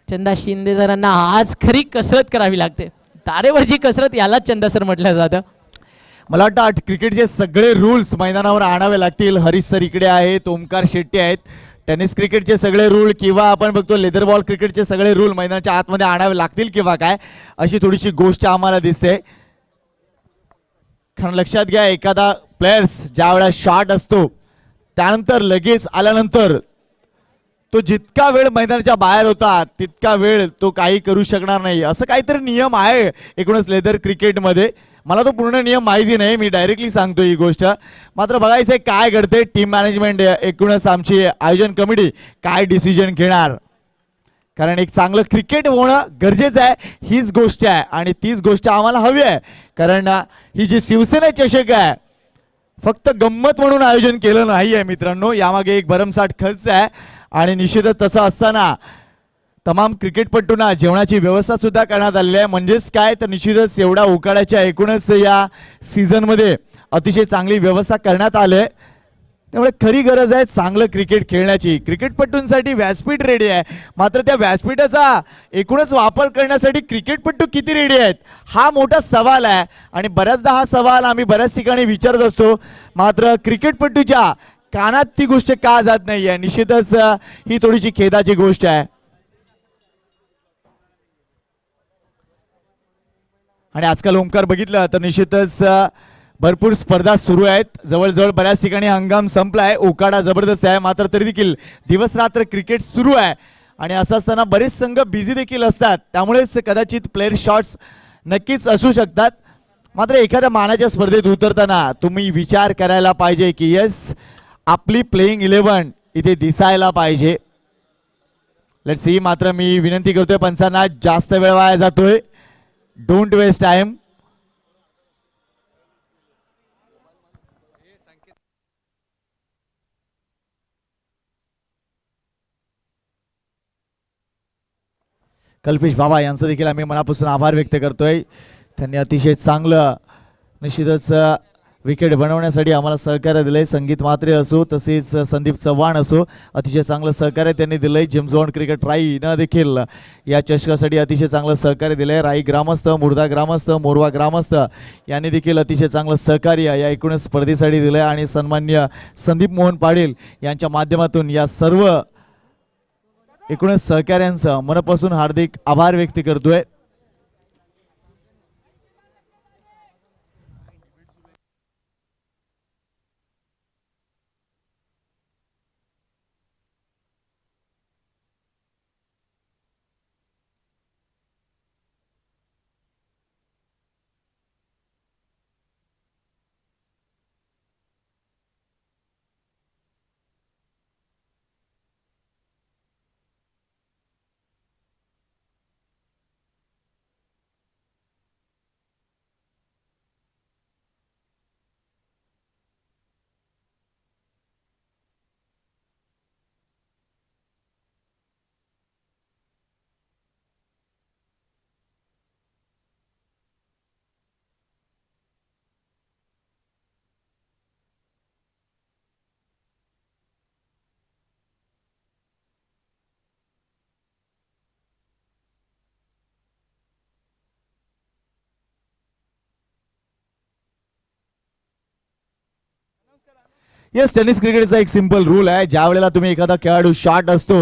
[SPEAKER 2] चंदा शिंदे सरांना आज खरी कसरत करावी लागते. तारेवरची कसरत यालाच चंदा सर म्हटलं जातं.
[SPEAKER 1] मला वाटतं आज क्रिकेटचे सगळे रूल्स मैदानावर आणावे लागतील. हरीश सर इकडे आहेत, ओमकार शेट्टी आहेत. टेनिस क्रिकेटचे सगळे रूल किंवा आपण बघतो लेदर बॉल क्रिकेटचे सगळे रूल मैदानाच्या आतमध्ये आणावे लागतील किंवा काय, अशी थोडीशी गोष्ट आम्हाला दिसते. कारण लक्षात घ्या, एखादा प्लेयर्स ज्या वेळेला शॉट असतो त्यानंतर लगेच आल्यानंतर तो जितका वेळ मैदानाच्या बाहेर होता तितका वेळ तो काही करू शकणार नाही, असं काहीतरी नियम आहे एकूणच लेदर क्रिकेटमध्ये. मला तो पूर्ण नियम माहिती नाही, मी डायरेक्टली सांगतो ही गोष्ट. मात्र बघायचंय काय घडते, टीम मॅनेजमेंट एकूणच आमची आयोजन कमिटी काय डिसिजन घेणार, कारण एक चांगलं क्रिकेट होणं गरजेचं आहे हीच गोष्ट आहे आणि तीच गोष्ट आम्हाला हवी आहे. कारण ही जी शिवसेना चषक आहे फक्त गंमत म्हणून आयोजन केलं नाही आहे मित्रांनो, यामागे एक भरमसाठ खर्च आहे आणि निश्चितच तसं असताना तमाम क्रिकेटपटूंना जेवणाची व्यवस्था सुद्धा करण्यात आलेली आहे. म्हणजेच काय तर निश्चितच एवढा उकाड्याच्या एकूणच या सीझनमध्ये अतिशय चांगली व्यवस्था करण्यात आली आहे. त्यामुळे खरी गरज आहे चांगलं क्रिकेट खेळण्याची. क्रिकेटपटूंसाठी व्यासपीठ रेडी आहे, मात्र त्या व्यासपीठाचा एकूणच वापर करण्यासाठी क्रिकेटपटू किती रेडी आहेत हा मोठा सवाल आहे. आणि बऱ्याचदा हा सवाल आम्ही बऱ्याच ठिकाणी विचारत असतो, मात्र क्रिकेटपटूच्या कानात ती गोष्ट का जात नाही आहे. निश्चितच ही थोडीशी खेदाची गोष्ट आहे. आणि आजकाल ओमकार बघितलं तर निश्चितच भरपूर स्पर्धा सुरू आहेत, जवळजवळ बऱ्याच ठिकाणी हंगाम संपलाय, उकाडा जबरदस्त आहे, मात्र तरी देखील दिवस रात्र क्रिकेट सुरू आहे. आणि असं असताना बरेच संघ बिझी देखील असतात, त्यामुळेच कदाचित प्लेअर शॉट्स नक्कीच असू शकतात. मात्र एखाद्या मानाच्या स्पर्धेत उतरताना तुम्ही विचार करायला पाहिजे की यस आपली प्लेइंग 11 इथे दिसायला पाहिजे. Let's see. मात्र मी विनंती करतोय पंचांना, जास्त वेळ वाया जातोय, डोंट वेस्ट टाइम. कल्पेश बाबा यांचं देखील आम्ही मनापासून आभार व्यक्त करतोय. त्यांनी अतिशय चांगलं निश्चितच विकेट बनवण्यासाठी आम्हाला सहकार्य दिलंय. संगीत म्हात्रे असो तसेच संदीप चव्हाण असो, अतिशय चांगलं सहकार्य त्यांनी दिलंय. जेम्स बॉन्ड क्रिकेट राईनं देखील या चषकासाठी अतिशय चांगलं सहकार्य दिलंय. राई ग्रामस्थ, मुर्दा ग्रामस्थ, मोरवा ग्रामस्थ यांनी देखील अतिशय चांगलं सहकार्य या एकूणच स्पर्धेसाठी दिलंय. आणि सन्माननीय संदीप मोहन पाटील यांच्या माध्यमातून या सर्व एकूणच सहकार्यांचं मनापासून हार्दिक आभार व्यक्त करतोय. येस, टेनिस क्रिकेटचा एक सिंपल रूल आहे, ज्या वेळेला तुम्ही एखादा खेळाडू शॉट असतो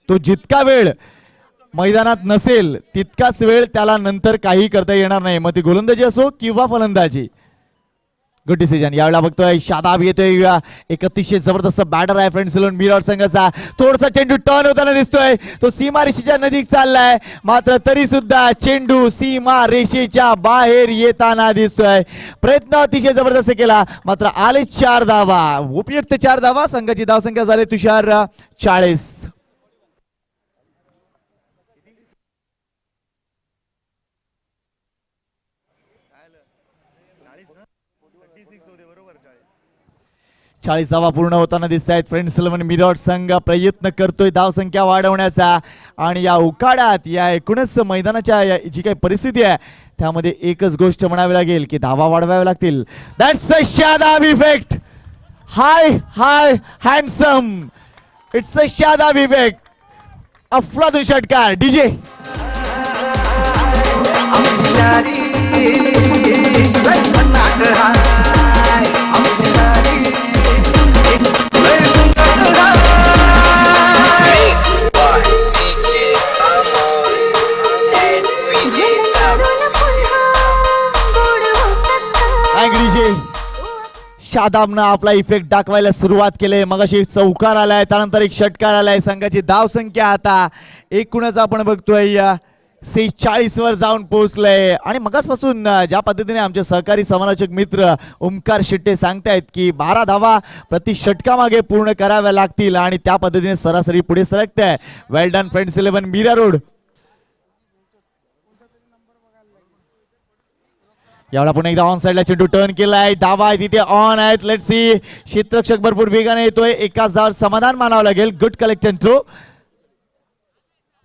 [SPEAKER 1] तो जितका वेळ मैदानात नसेल तितकाच वेळ त्याला नंतर काही करता येणार नाही, मग ती गोलंदाजी असो किंवा फलंदाजी. Good decision. यावेळेला बघतोय शादाब येतोय, एक अतिशय जबरदस्त बॅटर आहे फ्रेंड्स इलेव्हन मिरॉर संघाचा. थोडासा चेंडू टर्न होताना दिसतोय, तो सीमा रेषेच्या नजीक चाललाय, मात्र तरी सुद्धा चेंडू सीमा रेषेच्या बाहेर येताना दिसतोय. प्रयत्न अतिशय जबरदस्त केला, मात्र आले 4 धावा, उपयुक्त 4 धावा. संघाची धावसंख्या झाली तुषार 40. चाळीस धावा पूर्ण होताना दिसत आहेत. फ्रेंड्स इलेव्हन मिरॉर संघ प्रयत्न करतोय धावसंख्या वाढवण्याचा, आणि या उकाड्यात या एकूणच मैदानाच्या जी काही परिस्थिती आहे त्यामध्ये एकच गोष्ट म्हणावी लागेल की धावा वाढवाव्या लागतील. That's a Shadab effect. High high handsome, it's a Shadab effect. अफलातून षटकार डीजे. शादाबनं आपला इफेक्ट दाखवायला सुरुवात केली. मगाशी चौकार आलाय, त्यानंतर एक षटकार आलाय. संघाची धाव संख्या आता एकूणच आपण बघतोय 46 वर जाऊन पोहोचलंय. आणि मगासपासून ज्या पद्धतीने आमचे सहकारी समालोचक मित्र ओमकार शेट्टे सांगतायत की 12 धावा प्रति षटकामागे पूर्ण कराव्या लागतील आणि त्या पद्धतीने सरासरी पुढे सरकते. वेल डन फ्रेंड्स 11 मीरा रोड. यावेळा पुन्हा एकदा ऑन साइडला चेंडू टर्न केलाय. धावा आहे तिथे ऑन आहेत. लेट्स सी, क्षेत्ररक्षक भरपूर वेगाने येतोय. एकाच धावावर समाधान मानावं लागेल. Good collect and throw.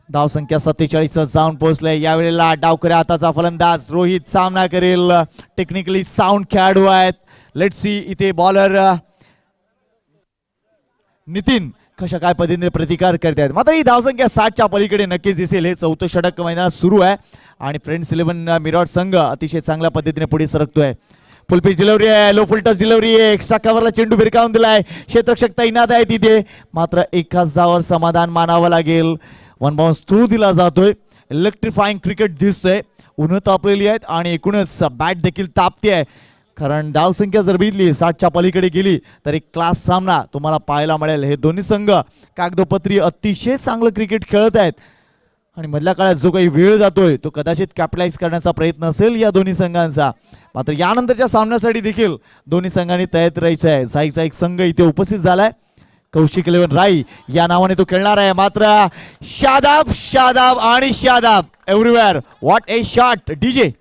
[SPEAKER 1] धाव संख्या 47 जाऊन पोहोचले. यावेळेला डावकऱ्या हाताचा फलंदाज रोहित सामना करेल. टेक्निकली साऊंड खेळाडू आहेत. लेट्स सी, इथे बॉलर नितीन कशा काय पद्धतीने प्रतिकार करतायत. मात्र ही धावसंख्या 60च्या पलीकडे नक्कीच दिसेल. हे चौथं षटक मैदानात सुरू आहे आणि फ्रेंड्स 11 मिरॉट संघ अतिशय चांगल्या पद्धतीने पुढे सरकतोय. फुल पिच डिलिव्हरी आहे, लो फुल टच डिलिव्हरी आहे. एक्स्ट्रा कव्हरला चेंडू भिरकावून दिलाय. क्षेत्ररक्षक तैनात आहे तिथे. मात्र एकाच धावावर समाधान मानावं लागेल. वन बाउन्स थ्रू दिला जातोय. इलेक्ट्रिफाईंग क्रिकेट दिसतंय. उन्ह तापलेली आहेत आणि एकूणच बॅट देखील तापते आहे. कारण धावसंख्या जर बघितली 60च्या पलीकडे गेली तर एक क्लास सामना तुम्हाला पाहायला मिळेल. हे दोन्ही संघ कागदोपत्री अतिशय चांगलं क्रिकेट खेळत आहेत आणि मधल्या काळात जो काही वेळ जातोय तो कदाचित कॅपिटलाइज करण्याचा प्रयत्न असेल या दोन्ही संघांचा. मात्र यानंतरच्या सामन्यासाठी देखील दोन्ही संघांनी तयार राहायचं आहे. साईचा एक संघ इथे उपस्थित झालाय. कौशिक 11 राई या नावाने तो खेळणार आहे. मात्र शादाब शादाब आणि Shadab everywhere. What A shot DJ.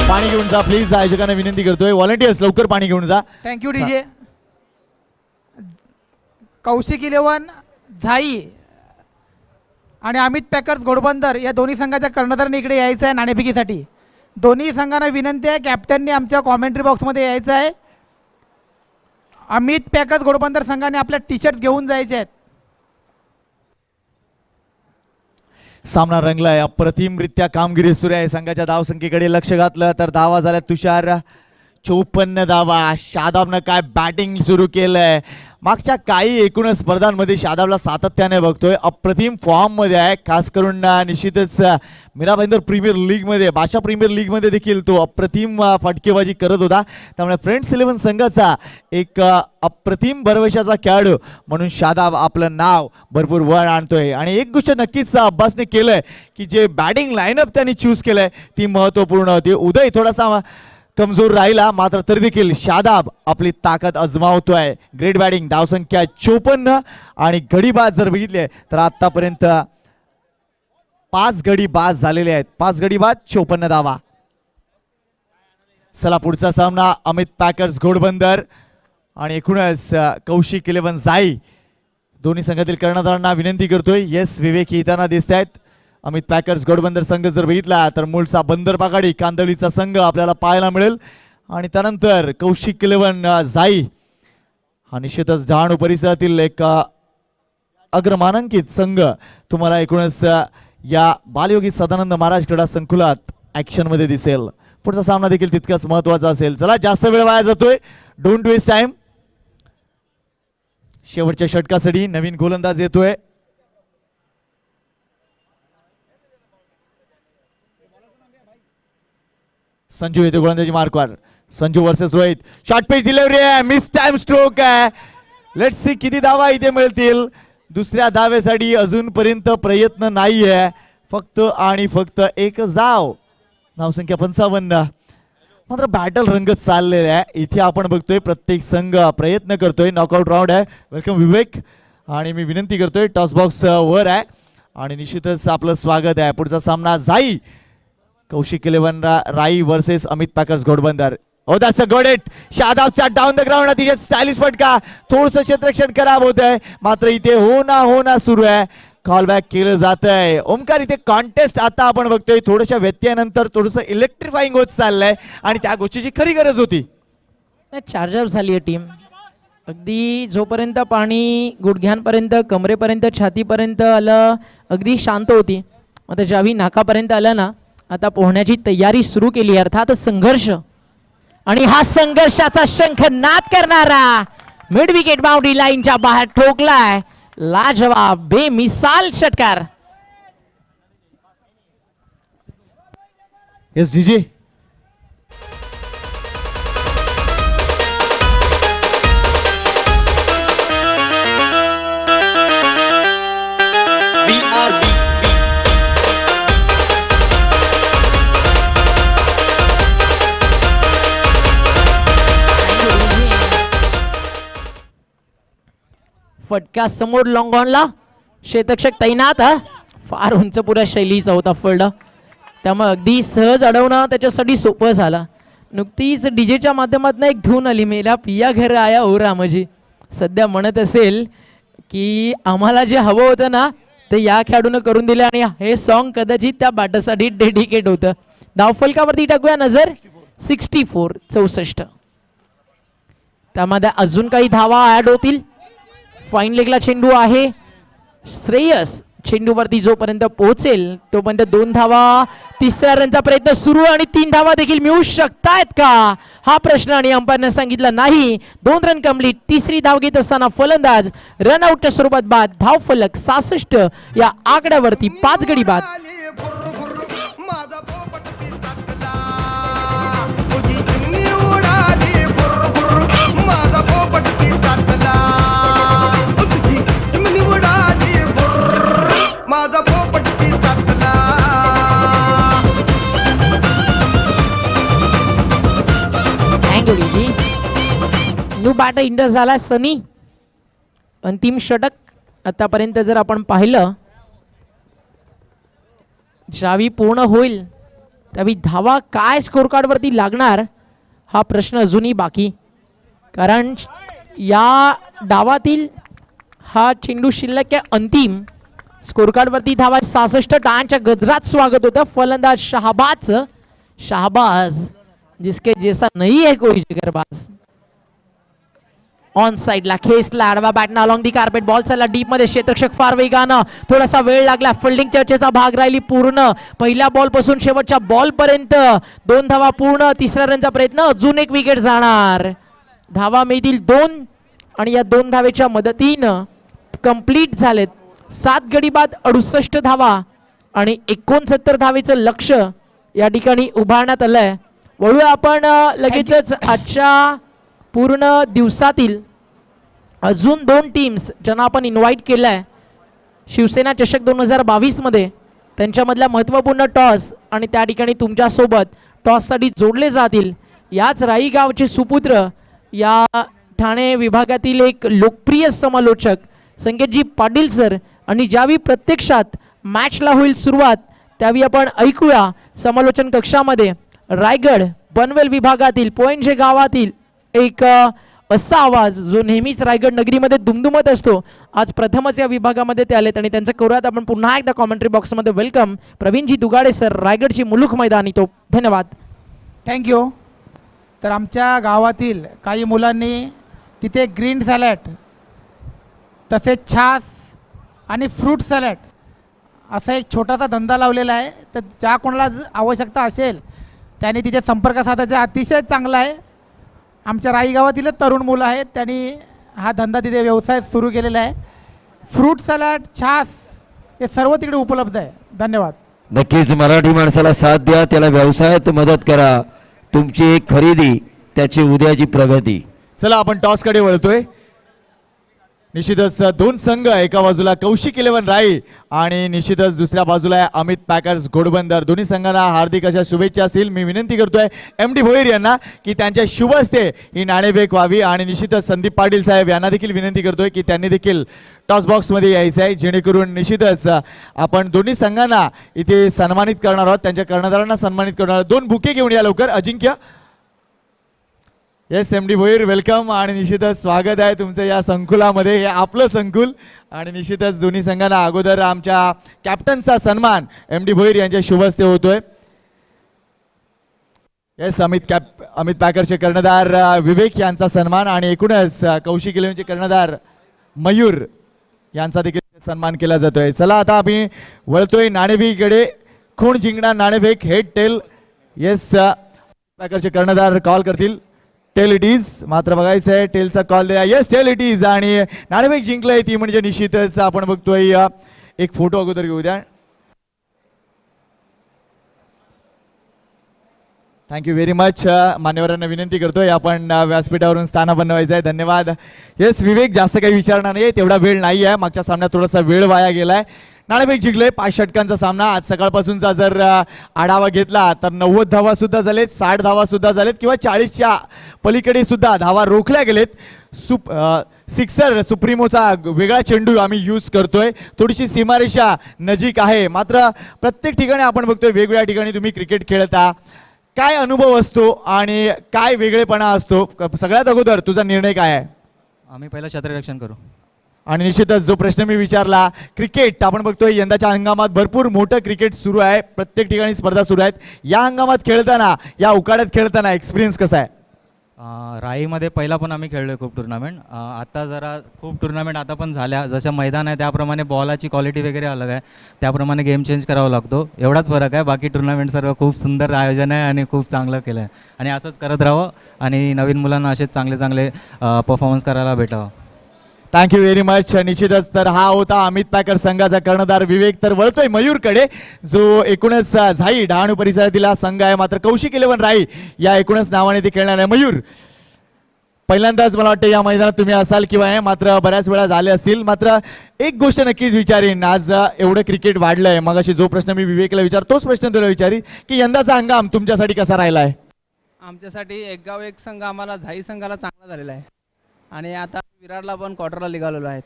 [SPEAKER 1] पाणी घेऊन जा प्लीज. आयोजकांना विनंती करतोय. व्हॉलंटियर्स लवकर पाणी घेऊन जा.
[SPEAKER 7] Thank you DJ. कौशिक 11 झाई आणि अमित पॅकर्स घोडबंदर या दोन्ही संघाच्या कर्णधारांनी इकडे यायचं आहे नाणेफेकीसाठी. दोन्ही संघांना विनंती आहे, कॅप्टननी आमच्या कॉमेंट्री बॉक्समध्ये यायचं आहे. अमित पॅकर्स घोडबंदर संघाने आपल्या टी शर्ट घेऊन जायचे आहेत.
[SPEAKER 1] सामना रंगलाय. अप्रतिमरित्या कामगिरी सुरू आहे. संघाच्या धावसंख्येकडे लक्ष घातलं तर धावा झाल्या तुषार 54 धावा. शादाबनं काय बॅटिंग सुरू केलंय. मागच्या काही एकूणच स्पर्धांमध्ये शादाबला सातत्याने बघतोय. अप्रतिम फॉर्म मध्ये आहे. खास करून निश्चितच मीरा भाईंदर प्रीमियर लीगमध्ये, बादशा प्रीमियर लीगमध्ये देखील तो अप्रतिम फटकेबाजी करत होता. त्यामुळे फ्रेंड्स 11 संघाचा एक अप्रतिम भरवशाचा खेळाडू म्हणून शादाब आपलं नाव भरपूर वर आणतोय. आणि एक गोष्ट नक्कीच अब्बासने केलंय की जे बॅटिंग लाईनअप त्यांनी चूज केलंय ती महत्त्वपूर्ण होती. उदय थोडासा कमजोर राहिला मात्र तरी देखील शादाब आपली ताकद अजमावतोय. Great batting. धावसंख्या 54 आणि गडी बाद जर बघितले तर आतापर्यंत 5 गडी बाद झालेले आहेत. 5 गडी बाद 54 धावा. चला पुढचा सामना अमित पॅकर्स घोडबंदर आणि एकूणच कौशिक 11 जाई. दोन्ही संघातील कर्णधारांना विनंती करतोय. येस विवेक येताना दिसत आहेत. अमित पॅकर्स घोडबंदर संघ जर बघितला तर मूळचा बंदर पागाडी कांदळीचा संघ आपल्याला पाहायला मिळेल. आणि त्यानंतर कौशिक 11 जाई हा निश्चितच डहाणू परिसरातील एक अग्रमानांकित संघ तुम्हाला एकूणच या बालयोगी सदानंद महाराज क्रीडा संकुलात ऍक्शन मध्ये दिसेल. पुढचा सामना देखील तितकाच महत्वाचा असेल. चला जास्त वेळ वाया जातोय. Don't waste time. शेवटच्या षटकासाठी नवीन गोलंदाज येतोय. संजू येते गोलंदाजी मार्कवर. Sanju versus Rohit. Short pitch delivery आहे. मिस टाइम स्ट्रोक आहे. लेट्स सी किती धावा इथे मिळतील. दुसऱ्या धावेसाठी अजूनपर्यंत प्रयत्न नाहीये. फक्त आणि फक्त एकच धाव. धावसंख्या 55. मात्र बॅटल रंगत चाललेला आहे. इथे आपण बघतोय प्रत्येक संघ प्रयत्न करतोय. नॉकआउट राऊंड आहे. वेलकम विवेक. आणि मी विनंती करतोय टॉस बॉक्स वर आहे आणि निश्चितच आपलं स्वागत आहे. पुढचा सामना जाई कौशिक 11 राई versus Amit packers Ghodbunder. Oh that's a good hit. शादाबचा डाऊन द ग्राउंड अतिशय स्टायलिश फटका. थोडंसं क्षेत्ररक्षण खराब होत आहे मात्र इथे हो ना सुरू आहे. कॉल बॅक केलं जात आहे. ओमकार इथे कॉन्टेस्ट आता आपण बघतोय थोड्याशा व्यत्ययानंतर थोडंसं इलेक्ट्रिफाईंग होत चाललंय आणि त्या गोष्टीची खरी गरज होती.
[SPEAKER 2] चार्जअप झाली आहे टीम. अगदी जोपर्यंत पाणी गुडघ्यांपर्यंत कमरेपर्यंत छातीपर्यंत आलं अगदी शांत होती. आता ज्यावेळी नाकापर्यंत आलं ना आता पोहण्याची तयारी सुरू केली. अर्थात संघर्ष आणि हा संघर्षाचा शंखनाद करणारा मिड विकेट बाउंड्री लाईनच्या बाहेर ठोकलाय. लाजवाब बेमिसाल षटकार.
[SPEAKER 1] येस जीजे.
[SPEAKER 2] फटका समोर लॉंग ऑनला क्षेत्ररक्षक तैनात. फार उंच पुऱ्या शैलीचा होता फल्ड त्यामुळे अगदी सहज अडवणं त्याच्यासाठी सोपं झालं. नुकतीच डीजेच्या माध्यमातून एक धून आली मेला पिया घर आया ओ रामजी. सध्या म्हणत असेल की आम्हाला जे हवं होतं ना ते या खेळाडूनं करून दिलं आणि हे सॉन्ग कदाचित त्या बॅटरसाठी डेडिकेट होतं. धावफलकावरती टाकूया नजर. 64 त्यामध्ये अजून काही धावा ऍड होतील. फाईन लेगला चेंडू आहे. श्रेयस चेंडूवरती जोपर्यंत पोहोचेल तोपर्यंत 2 धावा. तिसऱ्या रनचा प्रयत्न सुरू आणि 3 धावा देखील मिळू शकतायत का हा प्रश्न आणि अंपायरने सांगितलं नाही. 2 रन कंप्लीट. तिसरी धाव घेत असताना फलंदाज रनआउटच्या स्वरूपात बाद. धाव फलक 66 या आकड्यावरती 5 गडी बाद. न्यू बॅटर इंडस झाला सनी. अंतिम षटक आतापर्यंत जर आपण पाहिलं ज्यावेळी पूर्ण होईल त्यावेळी धावा काय स्कोर कार्डवरती लागणार हा प्रश्न अजूनही बाकी. कारण या डावातील हा चेंडू शिल्लक आहे. अंतिम स्कोर कार्डवरती धावा 66. टाळ्यांच्या गजरात स्वागत होतं फलंदाज शहाबाज जिसके जैसा नहीं है कोई जिगरबाज. ऑन साइडला खेचला आडवा बॅटना अलॉंग दी कार्पेट. बॉल चालला डीप मध्ये. क्षेत्ररक्षक फार वेगानं. थोडासा वेळ लागला. फिल्डिंग चर्चेचा भाग राहिली पूर्ण. पहिल्या बॉल पासून शेवटच्या बॉल पर्यंत 2 धावा पूर्ण. तिसऱ्या रनचा प्रयत्न. अजून एक विकेट जाणार. धावा मिळतील 2 आणि या 2 धावेच्या मदतीनं कंप्लीट झालेत 7 गडी बाद 68 धावा आणि 69 धावेचं लक्ष या ठिकाणी उभारण्यात आलंय. वळूया आपण लगेचच आजच्या पूर्ण दिवसातील अजून 2 टीम्स ज्यांना आपण इन्व्हाइट केलंय शिवसेना चषक 2022 मध्ये त्यांच्यामधल्या महत्त्वपूर्ण टॉस आणि त्या ठिकाणी तुमच्यासोबत टॉससाठी जोडले जातील. याच राई गावचे सुपुत्र या ठाणे विभागातील एक लोकप्रिय समालोचक संकेतजी पाटील सर आणि ज्यावेळी प्रत्यक्षात मॅचला होईल सुरुवात त्यावेळी आपण ऐकूया समालोचन कक्षामध्ये रायगड पनवेल विभागातील पोयंजे गावातील एक असा आवाज जो नेहमीच रायगड नगरीमध्ये दुमदुमत असतो. आज प्रथमच या विभागामध्ये ते आलेत आणि त्यांचं करूयात आपण पुन्हा एकदा कॉमेंट्री बॉक्समध्ये. वेलकम प्रवीणजी दुगाडे सर, रायगडची मुलुख मैदानी तो. धन्यवाद.
[SPEAKER 7] थँक्यू. तर आमच्या गावातील काही मुलांनी तिथे ग्रीन सॅलड तसेच छास आणि फ्रूट सॅलड असा एक छोटासा धंदा लावलेला आहे. तर ज्या कोणाला आवश्यकता असेल त्यांनी तिथे संपर्क साधायचा. अतिशय चांगला आहे. आमच्या राई गावातीलच तरुण मुलं आहेत त्यांनी हा धंदा तिथे व्यवसाय सुरू केलेला आहे. फ्रूट सॅलड छास हे सर्व तिकडे उपलब्ध आहे. धन्यवाद.
[SPEAKER 8] नक्कीच मराठी माणसाला साथ द्या, त्याला व्यवसायात मदत करा. तुमची एक खरेदी त्याची उद्याची प्रगती.
[SPEAKER 1] चला आपण टॉसकडे वळतोय. निश्चितच 2 संघ एका बाजूला कौशिक 11 राई आणि निश्चितच दुसऱ्या बाजूला आहे अमित पॅकर्स घोडबंदर. दोन्ही संघांना हार्दिक अशा शुभेच्छा असतील. मी विनंती करतोय MD भोईर यांना की त्यांच्या शुभ हस्ते ही नाणेफेक व्हावी आणि निश्चितच संदीप पाटील साहेब यांना देखील विनंती करतोय की त्यांनी देखील टॉस बॉक्समध्ये यायचं आहे जेणेकरून निश्चितच आपण दोन्ही संघांना इथे सन्मानित करणार आहोत. त्यांच्या कर्णधारांना सन्मानित करणार आहोत. 2 बुके घेऊन या लवकर. अजिंक्य. येस MD भोईर वेलकम आणि निश्चितच स्वागत आहे तुमचं या संकुलामध्ये. हे आपलं संकुल आणि निश्चितच दोन्ही संघांना अगोदर आमच्या कॅप्टनचा सन्मान MD भोईर यांच्या शुभ हस्ते होतोय. येस अमित पॅकरचे कर्णधार विवेक यांचा सन्मान आणि एकूणच कौशिक इलेव्हनचे कर्णधार मयूर यांचा देखील सन्मान केला जातोय. चला आता आम्ही वळतोय नाणेफेकीकडे. खूण जिंकणार नाणेफेक हेड टेल. येस पॅकरचे कर्णधार कॉल करतील. Tail it is. मात्र बघायचं आहे टेलचा कॉल द्या. Yes tail it is. आणि नाणेफेक जिंकलंय ती म्हणजे निश्चितच आपण बघतोय. एक फोटो अगोदर घेऊ द्या. Thank you very much. मान्यवरांना विनंती करतोय आपण व्यासपीठावरून स्थान बनवायचं आहे. धन्यवाद. येस विवेक जास्त काही विचारणार नाही. तेवढा वेळ नाही आहे. मागच्या सामन्यात थोडासा वेळ वाया गेलाय. नाणेफेक जिंकले. 5 षटकांचा सामना. आज सकाळपासूनचा जर आढावा घेतला तर 90 धावा सुद्धा झालेत, 60 धावा सुद्धा झालेत किंवा 40च्या पलीकडे सुद्धा धावा रोखल्या गेलेत. सिक्सर सुप्रीमोचा वेगळा चेंडू आम्ही यूज करतोय. थोडीशी सीमारेषा नजीक आहे. मात्र प्रत्येक ठिकाणी आपण बघतोय वेगवेगळ्या ठिकाणी तुम्ही क्रिकेट खेळता. काय अनुभव असतो आणि काय वेगळेपणा असतो? सगळ्यात अगोदर तुझा निर्णय काय आहे?
[SPEAKER 9] आम्ही पहिला क्षेत्ररक्षण करू.
[SPEAKER 1] आणि निश्चितच जो प्रश्न मी विचारला, क्रिकेट आपण बघतोय यंदाच्या हंगामात भरपूर मोठं क्रिकेट सुरू आहे. प्रत्येक ठिकाणी स्पर्धा सुरू आहेत. या हंगामात खेळताना, या उकाड्यात खेळताना एक्सपिरियन्स कसा आहे?
[SPEAKER 9] राईमध्ये पहिला पण आम्ही खेळलो आहे खूप टुर्नामेंट. आता जरा खूप टुर्नामेंट आता पण झाल्या. जसं मैदान आहे त्याप्रमाणे बॉलाची क्वालिटी वगैरे अलग आहे. त्याप्रमाणे गेम चेंज करावा लागतो. एवढाच फरक आहे. बाकी टुर्नामेंट सर्व खूप सुंदर आयोजन आहे आणि खूप चांगलं केलं आहे. आणि असंच करत राहावं आणि नवीन मुलांना असेच चांगले चांगले परफॉर्मन्स करायला भेटावं.
[SPEAKER 1] Thank you very much. निश्चितच तर हा होता अमित पॅकर संघाचा कर्णधार विवेक. तर वळतोय मयूरकडे जो एकूणच झाई डहाणू परिसरातील हा संघ आहे. मात्र कौशिक इलेव्हन राई या एकूणच नावाने ते खेळणार आहे. मयूर पहिल्यांदाच मला वाटतं या मैदानात तुम्ही असाल किंवा नाही, मात्र बऱ्याच वेळा झाले असतील. मात्र एक गोष्ट नक्कीच विचारीन, आज एवढं क्रिकेट वाढलंय. मग अशी जो प्रश्न मी विवेकला तोच प्रश्न तुला विचारीन की यंदाचा हंगाम तुमच्यासाठी कसा राहिला आहे?
[SPEAKER 10] आमच्यासाठी एक गाव एक संघ आम्हाला झाई संघाला चांगला झालेला आहे आणि आता विरारला पण क्वार्टरला निघालेलो आहेत.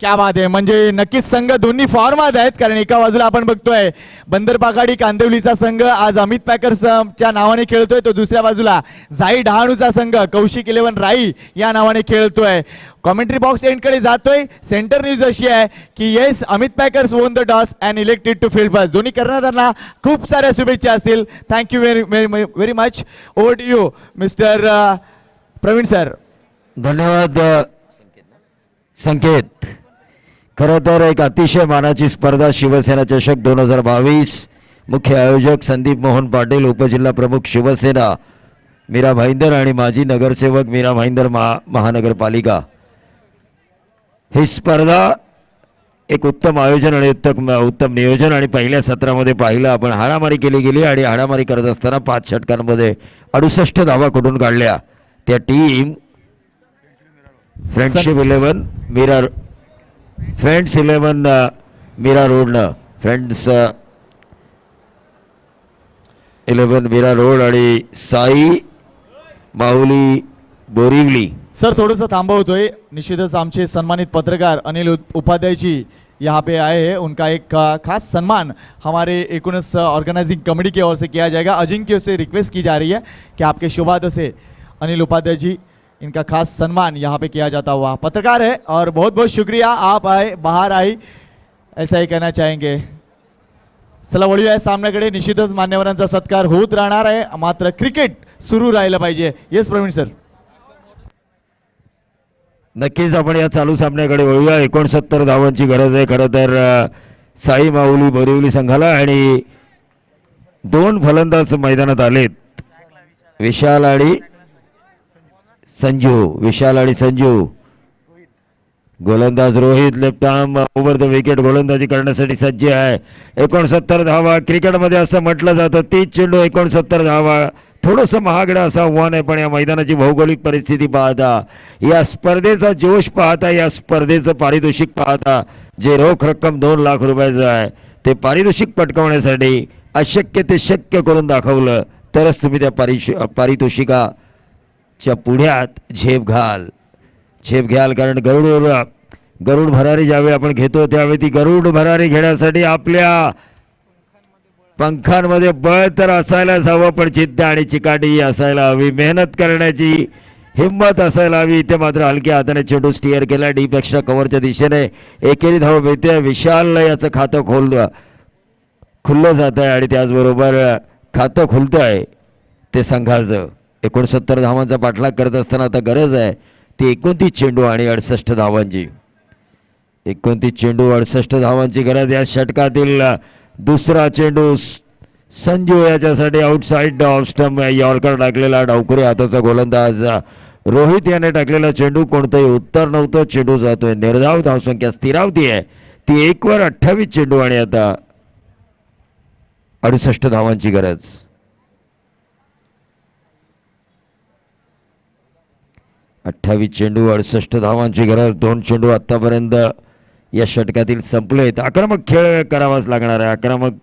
[SPEAKER 1] क्या बात आहे. म्हणजे नक्कीच संघ दोन्ही फॉर्मात आहेत. कारण एका बाजूला आपण बघतोय बंदरपाखाडी कांदिवलीचा संघ आज अमित पॅकर्सच्या नावाने खेळतोय, तो दुसऱ्या बाजूला झाई डहाणूचा संघ कौशिक इलेव्हन राई या नावाने खेळतोय. कॉमेंट्री बॉक्स एंडकडे जातोय. सेंटर न्यूज अशी आहे की yes Amit Packers won the toss and elected to field first. दोन्ही कर्णधारांना खूप साऱ्या शुभेच्छा असतील. Thank you very much. Over to you mister Pravin sir.
[SPEAKER 8] धन्यवाद संकेत. खरं तर एक अतिशय मानाची स्पर्धा शिवसेना चषक 2022. मुख्य आयोजक संदीप मोहन पाटील, उपजिल्हा प्रमुख शिवसेना मीरा भाईंदर आणि माजी नगरसेवक मीरा भाईंदर महानगरपालिका. ही स्पर्धा एक उत्तम आयोजन आणि उत्तम नियोजन. आणि पहिल्या सत्रामध्ये पाहिलं आपण हाणामारी केली गेली आणि हाणामारी करत असताना 5 षटकांमध्ये 68 धावा कुठून काढल्या. त्या टीम फ्रेंड्स 11 मीरा रोडनं फ्रेंड्स 11 मीरा रोड आणि साई माऊली बोरिवली.
[SPEAKER 1] सर थोडंसं थांबवतोय. निश्चितच आमचे सन्मानित पत्रकार अनिल उपाध्याय जी यहाँ पे आए हैं. उनका एक खास सम्मान हमारे एकूणच ऑर्गेनाइजिंग कमेटी की ओर से किया जाएगा. अजिंक्य से रिक्वेस्ट की जा रही है कि आपके शुभादों से अनिल उपाध्याय जी इनका खास सम्मान यहाँ पे किया जाता हुआ. पत्रकार है और बहुत बहुत शुक्रिया आप आए, बाहर आई, ऐसा ही कहना चाहेंगे. चला वळूया सामन्याकडे. निश्चितच मान्यवरांचा सत्कार होत राहणार आहे. मात्र क्रिकेट सुरू राहिलं पाहिजे. Yes Pravin sir.
[SPEAKER 8] नक्कीच आपण या चालू सामन्याकडे वळूया. 69 धावांची गरज आहे खरं तर साई माऊली बोरिवली संघाला. आणि 2 फलंदाज मैदानात आलेत, विशाल आणि संजू. गोलंदाज Rohit left arm over the wicket गोलंदाजी करण्यासाठी सज्ज आहे. 69 धावा. क्रिकेटमध्ये असं म्हटलं जातं 30 चेंडू 69 धावा. थोडंसं महागडं असा आव्हान आहे, पण या मैदानाची भौगोलिक परिस्थिती पाहता, या स्पर्धेचा जोश पाहता, या स्पर्धेचं पारितोषिक पाहता, जे रोख रक्कम 2 लाख रुपयाचं आहे, ते पारितोषिक पटकावण्यासाठी अशक्य ते शक्य करून दाखवलं तरच तुम्ही त्या पारितोषिकाच्या पुढ्यात झेप घ्याल. कारण गरुड भरारी ज्यावेळी आपण घेतो त्यावेळी ती गरुड भरारी घेण्यासाठी आपल्या पंखांमध्ये बळ तर असायलाच हवं, पण जिद्द आणि चिकाटी असायला हवी, मेहनत करण्याची हिंमत असायला हवी. इथे मात्र हलक्या हाताने चेंडू स्टिअर केला डीप एक्स्ट्रा कव्हरच्या दिशेने. एकेरी धाव मिळते. विशालला याचं खातं खुललं जात आहे आणि त्याचबरोबर खातं खुलतं आहे ते संघाचं 69 धावांचा पाठलाग करत असताना आता गरज आहे ती 29 चेंडू आणि 68 धावांची. 29 चेंडू 68 धावांची गरज. या षटकातील दुसरा चेंडू संजू याच्यासाठी आउटसाइड ऑफ स्टंप यॉर्कर टाकलेला डावखुरी हाताचा गोलंदाज रोहित याने टाकलेला चेंडू. कोणतंही उत्तर नव्हतं. चेंडू जातोय निर्धाव. धावसंख्या स्थिरावती आहे ती 1 वर 28 चेंडू आणि आता 68 धावांची गरज. 28 चेंडू 68 धावांची गरज. 2 चेंडू आतापर्यंत या षटकातील संपलेत. आक्रमक खेळ करावाच लागणार आहे. आक्रमक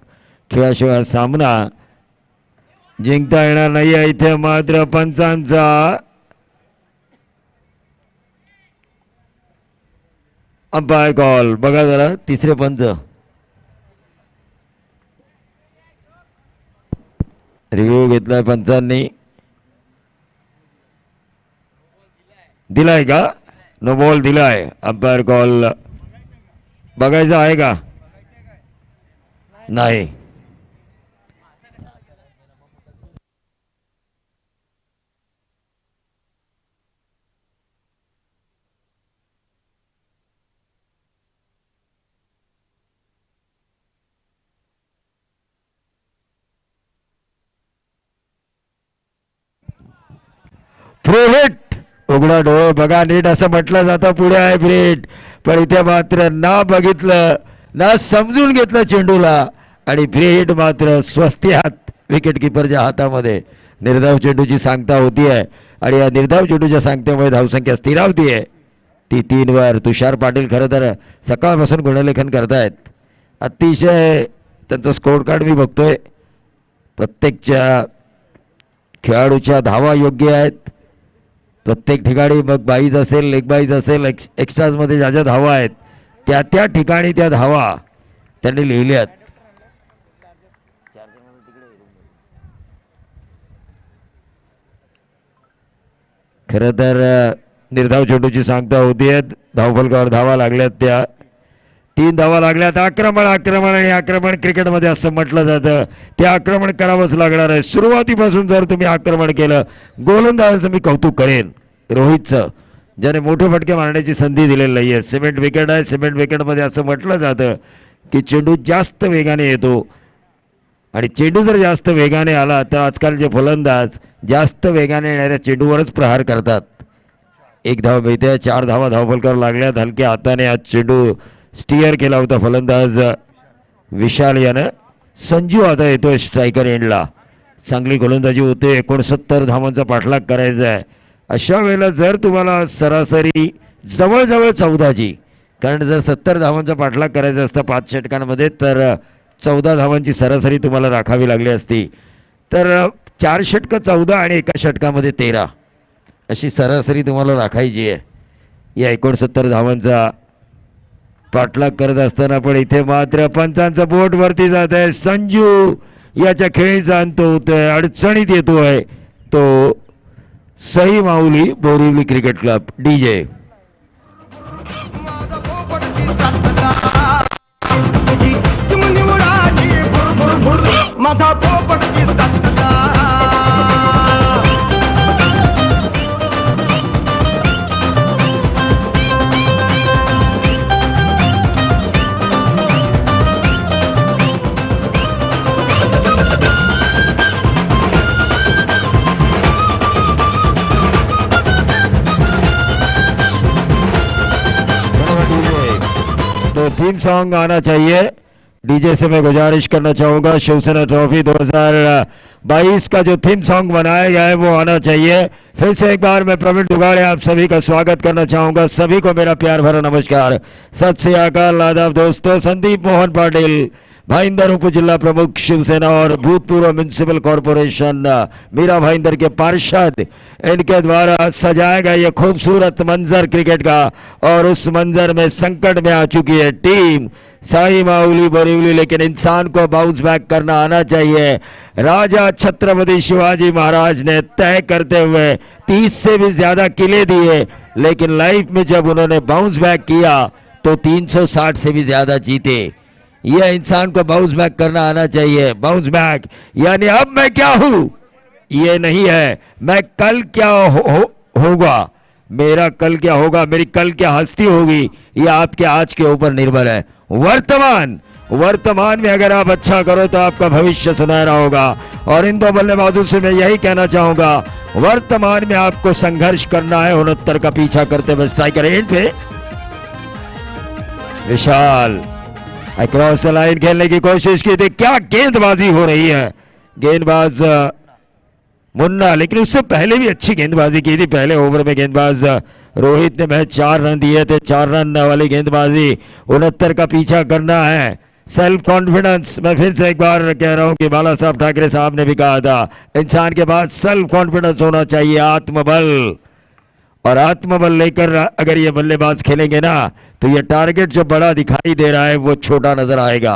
[SPEAKER 8] खेळाशिवाय सामना जिंकता येणार नाही आहे. इथे मात्र पंचांचा अंपायर कॉल बघा जरा. तिसरे पंच रिव्ह्यू घेतलाय पंचांनी. दिलाय का? नो बॉल दिलाय. अंपायर कॉल बघायचा आहे का? नाही. फ्रेट उघडा डोळे बघा नीट असं म्हटलं जातं पुढे आहे फ्रेट. पण इथे मात्र ना बघितलं ना समजून घेतलं चेंडूला आणि फ्रेट मात्र स्वस्त्यात विकेट किपरच्या हातामध्ये. निर्धाव चेंडूची सांगता होती आहे आणि या निर्धाव चेंडूच्या सांगतेमुळे धावसंख्या स्थिरावती आहे ती 3 वर. तुषार पाटील खरं तर सकाळपासून गुणलेखन करतायत. अतिशय त्यांचं स्कोर कार्ड मी बघतोय. प्रत्येकच्या खेळाडूच्या धावा योग्य आहेत. प्रत्येक ठिकाणी मग बाईज असेल लेग बाईज असेल एक्स्ट्राजमध्ये ज्या ज्या धावा आहेत त्या त्या ठिकाणी त्या धावा त्यांनी लिहिल्यात. खरं तर निर्धाव चेंडूची सांगता होतीये. धावफलकावर धावा लागल्यात त्या 3 धावा लागल्यात. आक्रमण आक्रमण आणि आक्रमण क्रिकेटमध्ये असं म्हटलं जातं ते आक्रमण करावंच लागणार आहे. सुरुवातीपासून जर तुम्ही आक्रमण केलं गोलंदाजाचं मी कौतुक करेन रोहितचं ज्याने मोठे फटके मारण्याची संधी दिलेली नाही आहे. सिमेंट विकेट आहे. सिमेंट विकेटमध्ये असं म्हटलं जातं की चेंडू जास्त वेगाने येतो आणि चेंडू जर जास्त वेगाने आला तर आजकालचे फलंदाज जास्त वेगाने येणाऱ्या चेंडूवरच प्रहार करतात. 1 धाव मिळते. 4 धावा धावफलकावर लागल्यात. हलक्या हाताने आज चेंडू स्टिअर केला होता फलंदाज विशाल यानं. संजू आता येतोय स्ट्रायकर एंडला. चांगली गोलंदाजी होते. 69 धावांचा पाठलाग करायचा आहे. अशा वेळेला जर तुम्हाला सरासरी जवळजवळ 14ची कारण जर 70 धावांचा पाठलाग करायचा असता 5 षटकांमध्ये तर 14 धावांची सरासरी तुम्हाला राखावी लागली असती. तर 4 षटकं 14 आणि एका षटकामध्ये 13 अशी सरासरी तुम्हाला राखायची आहे. या 69 धावांचा पाठलाग करत असताना पण इथे मात्र पंचांचं बोट वरती जात आहे. संजू याच्या खेळीचा अंत होतोय. अडचणीत येतोय तो सई माऊली बोरिवली क्रिकेट क्लब DJ.
[SPEAKER 4] माझा पोपट
[SPEAKER 8] तो थीम सॉन्ग आना चाहिए. डीजे से मैं गुजारिश करना चाहूँगा शिवसेना ट्रॉफी 2022 का जो थीम सॉन्ग बनाया गया है वो आना चाहिए. फिर से एक बार मैं प्रवीण दुगाड़े आप सभी का स्वागत करना चाहूँगा. सभी को मेरा प्यार भरा नमस्कार. सत श्री अकाल आदाब दोस्तों. संदीप मोहन पाटिल भाईंदर उप जिला प्रमुख शिवसेना और भूतपूर्व म्यूनिसिपल कॉरपोरेशन मीरा भाईंदर के पार्षद इनके द्वारा सजाया गया ये खूबसूरत मंजर क्रिकेट का. और उस मंजर में संकट में आ चुकी है टीम साई माउली बोरिवली. लेकिन इंसान को बाउंस बैक करना आना चाहिए. राजा छत्रपति शिवाजी महाराज ने तय करते हुए 30 से भी ज्यादा किले दिए लेकिन लाइफ में जब उन्होंने बाउंस बैक किया तो 360 से भी ज्यादा जीते. यह इंसान को बाउंस बैक करना आना चाहिए. बाउंस बैक यानी अब मैं क्या हूं ये नहीं है मैं कल क्या होगा, मेरा कल क्या होगा, मेरी कल क्या हस्ती होगी, ये आपके आज के ऊपर निर्भर है। वर्तमान में अगर आप अच्छा करो तो आपका भविष्य सुनहरा होगा। और इन दो बल्लेबाजों से मैं यही कहना चाहूंगा, वर्तमान में आपको संघर्ष करना है 69 का पीछा करते हुए striker end pay Vishal across the line खेलने की कोशिश की थी। क्या गेंदबाजी हो रही है, गेंदबाज मुन्ना, लेकिन उससे पहले भी अच्छी गेंदबाजी की थी। पहले ओवर में गेंदबाज रोहित ने महज 4 रन दिए थे, 4 रन वाली गेंदबाजी। 69 का पीछा करना है, सेल्फ कॉन्फिडेंस। मैं फिर से एक बार कह रहा हूं कि बाला साहब ठाकरे साहब ने भी कहा था, इंसान के पास सेल्फ कॉन्फिडेंस होना चाहिए, आत्मबल। और आत्मबल लेकर अगर ये बल्लेबाज खेलेंगे ना तो ये टारगेट जो बड़ा दिखाई दे रहा है वो छोटा नजर आएगा।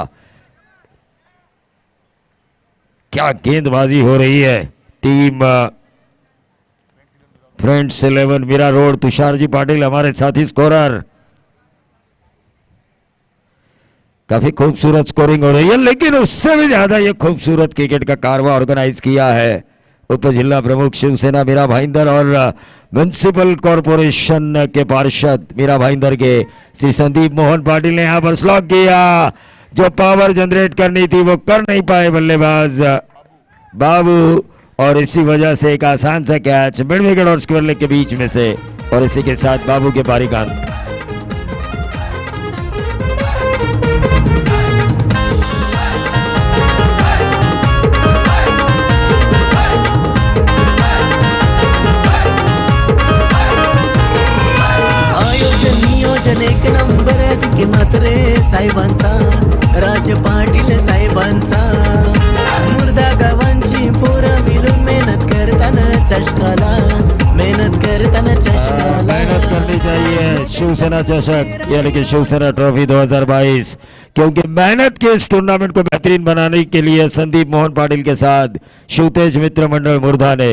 [SPEAKER 8] क्या गेंदबाजी हो रही है। Team friends 11 Mira road, Tushar ji Patil हमारे साथी स्कोरर। काफी खूबसूरत स्कोरिंग हो रही है, लेकिन उससे भी ज्यादा ये खूबसूरत क्रिकेट का कारवा ऑर्गेनाइज किया है उप जिला प्रमुख शिवसेना मीरा भाईंदर और म्युनिसिपल कॉरपोरेशन के पार्षद मीरा भाईंदर के श्री संदीप मोहन पाटिल ने यहां पर स्लॉग किया। जो पावर जनरेट करनी थी वो कर नहीं पाए बल्लेबाज बाबू, और इसी वजह से एक आसान सा कैच मिड विकेट और स्क्वायर लेग के बीच में से, और इसी के साथ बाबू के पारी का अंत।
[SPEAKER 5] नियोजन एक नंबर की मात्रे साहेबांचा, राज पाटील साहेबांचा। मुर्दा गावांची पोरं मिळून मेहनत करताना चषकाला, मेहनत करताना चषकाला।
[SPEAKER 8] मेहनत करनी चाहिए शिवसेना चषक यानी कि शिवसेना ट्रॉफी 2022, क्योंकि मेहनत के इस टूर्नामेंट को बेहतरीन बनाने के लिए संदीप मोहन पाटिल के साथ शिवतेज मित्र मंडल मुर्धा ने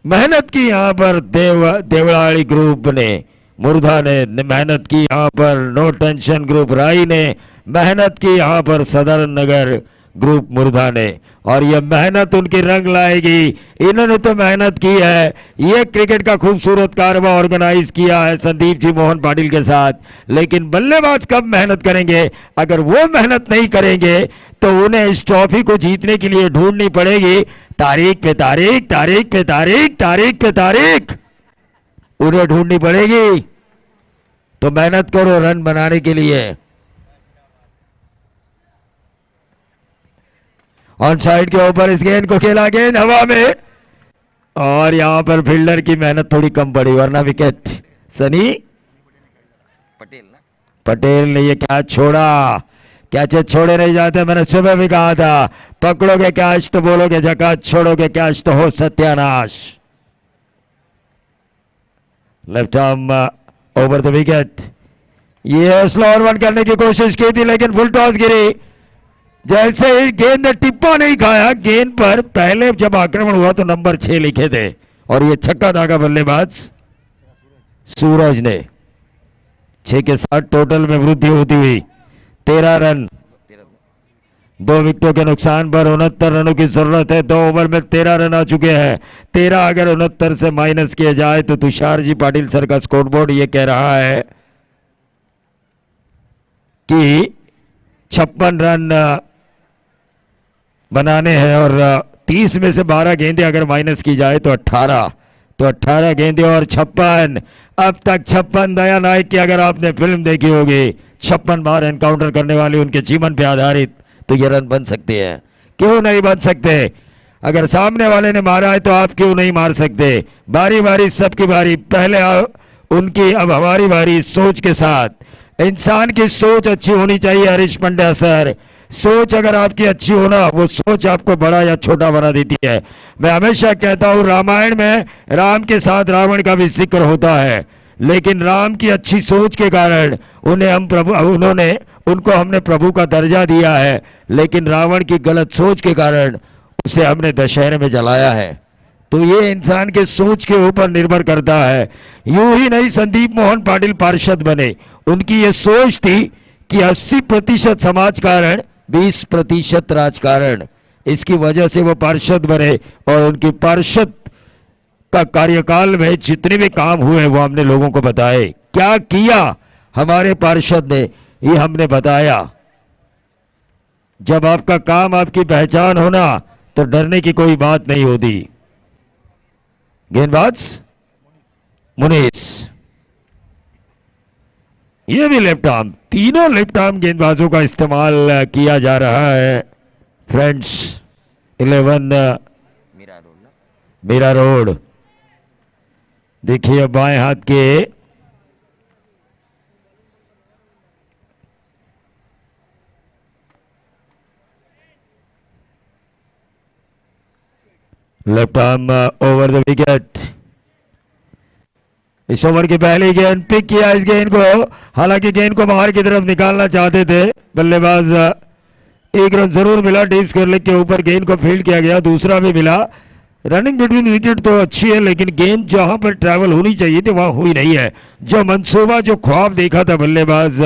[SPEAKER 8] मेहनत की। यहाँ पर देवड़ाली ग्रुप ने, मुर्धा ने मेहनत की, यहाँ पर नो टेंशन ग्रुप राई ने मेहनत की, यहाँ पर सदर नगर ग्रुप मुर्धा ने, और यह मेहनत उनकी रंग लाएगी। इन्होंने तो मेहनत की है, ये क्रिकेट का खूबसूरत कारवा ऑर्गेनाइज किया है संदीप जी मोहन पाटिल के साथ, लेकिन बल्लेबाज कब मेहनत करेंगे? अगर वो मेहनत नहीं करेंगे तो उन्हें इस ट्रॉफी को जीतने के लिए ढूंढनी पड़ेगी तारीख पे तारीख, तारीख पे तारीख, तारीख पे तारीख उन्हें ढूंढनी पड़ेगी। तो मेहनत करो रन बनाने के लिए। ऑन साइड के ऊपर इस गेंद को खेला, गेंद हवा में, और यहां पर फील्डर की मेहनत थोड़ी कम पड़ी, वरना विकेट। सनी पटेल ने ये कैच छोड़ा। कैचेस छोड़े नहीं जाते, मैंने सुबह भी कहा था, पकड़ोगे कैच तो बोलोगे जकात, छोड़ोगे कैच तो हो सत्यानाश। Left arm over the wicket. ये स्लोअर वन करने की कोशिश की थी लेकिन फुल टॉस गिरी। जैसे ही गेंद ने टिप्पा नहीं खाया, गेंद पर पहले जब आक्रमण हुआ तो नंबर 6 लिखे थे, और ये छक्का दागा बल्लेबाज सूरज ने। 6 के साथ टोटल में वृद्धि होती हुई 13 रन, 2 विकेटों के नुकसान पर 69 रनों की जरूरत है। 2 ओवर में 13 रन आ चुके हैं। 13 अगर 69 से माइनस किया जाए तो तुषार जी पाटिल सर का स्कोरबोर्ड ये कह रहा है कि 56 रन बनाने हैं, और 30 में से 12 गेंदें अगर माइनस की जाए तो 18 गेंदें और 56। अब तक 56 दया नायक की अगर आपने फिल्म देखी होगी, 56 बार एनकाउंटर करने वाले उनके जीवन पे आधारित, तो ये रन बन सकते हैं। क्यों नहीं बन सकते? अगर सामने वाले ने मारा है तो आप क्यों नहीं मार सकते? बारी बारी सबकी बारी, पहले उनकी अब हमारी बारी। सोच के साथ, इंसान की सोच अच्छी होनी चाहिए हरीश पंड्या सर। सोच अगर आपकी अच्छी हो ना, वो सोच आपको बड़ा या छोटा बना देती है। मैं हमेशा कहता हूँ, रामायण में राम के साथ रावण का भी जिक्र होता है, लेकिन राम की अच्छी सोच के कारण उनको हमने प्रभु का दर्जा दिया है, लेकिन रावण की गलत सोच के कारण उसे हमने दशहरे में जलाया है। तो ये इंसान के सोच के ऊपर निर्भर करता है। यूं ही नहीं संदीप मोहन पाटिल पार्षद बने, उनकी ये सोच थी कि 80% समाजकारण, 20% राजकारण। इसकी वजह से वो पार्षद बने और उनकी पार्षद का कार्यकाल में जितने भी काम हुए वो हमने लोगों को बताए। क्या किया हमारे पार्षद ने ये हमने बताया। जब आपका काम आपकी पहचान होना तो डरने की कोई बात नहीं होती। गेंदबाज मुनीस, ये भी लेफ्ट आर्म, तीनों लेफ्ट आर्म गेंदबाजों का इस्तेमाल किया जा रहा है। Friends 11 Mira Road. देखिए बाएं हाथ के left arm over the wicket. इस ओवर की पहली गेंद पिक किया इस गेंद को, हालांकि गेंद को बाहर की तरफ निकालना चाहते थे बल्लेबाज। एक रन जरूर मिला, डीप स्क्वायर लेग के ऊपर गेंद को फील्ड किया गया, दूसरा भी मिला। रनिंग बिटवीन विकेट तो अच्छी है लेकिन गेंद जहां पर ट्रैवल होनी चाहिए थी वहां हुई नहीं है। जो मंसूबा जो ख्वाब देखा था बल्लेबाज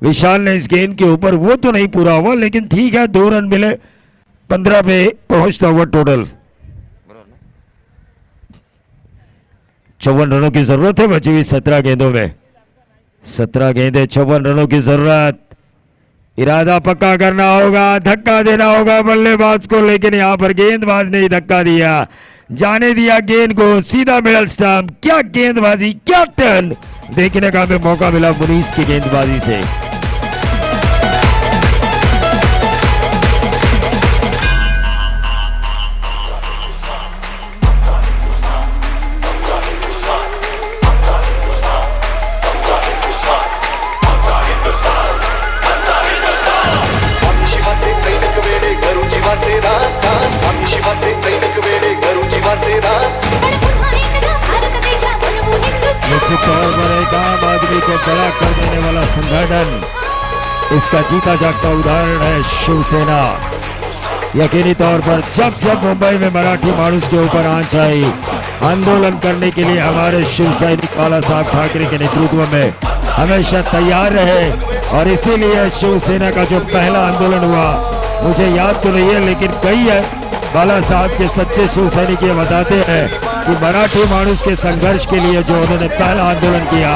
[SPEAKER 8] विशाल ने इस गेंद के ऊपर वो तो नहीं पूरा हुआ, लेकिन ठीक है 2 रन मिले, 15 पे पहुंचता हुआ टोटल। 54 रनों की जरूरत है बची हुई 17 गेंदों में। 17 गेंदें, 54 रनों की जरूरत। इरादा पक्का करना होगा, धक्का देना होगा बल्लेबाज को, लेकिन यहां पर गेंदबाज ने धक्का दिया, जाने दिया गेंद को सीधा मिडल स्टंप। क्या गेंदबाजी, क्या टर्न देखने का हमें मौका मिला मुनीस की गेंदबाजी से। निश्चित तौर पर एक आम आदमी को बड़ा कर देने वाला संगठन, इसका जीता जागता उदाहरण है शिवसेना। यकीनी तौर पर जब जब मुंबई में मराठी माणूस के ऊपर आंच आई, आंदोलन करने के लिए हमारे शिव सैनिक बाला साहब ठाकरे के नेतृत्व में हमेशा तैयार रहे। और इसीलिए शिवसेना का जो पहला आंदोलन हुआ, मुझे याद तो नहीं है लेकिन कई है बाला साहब के सच्चे शिव सैनिक ये बताते हैं कि मराठी माणूस के संघर्ष के लिए जो उन्होंने पहला आंदोलन किया,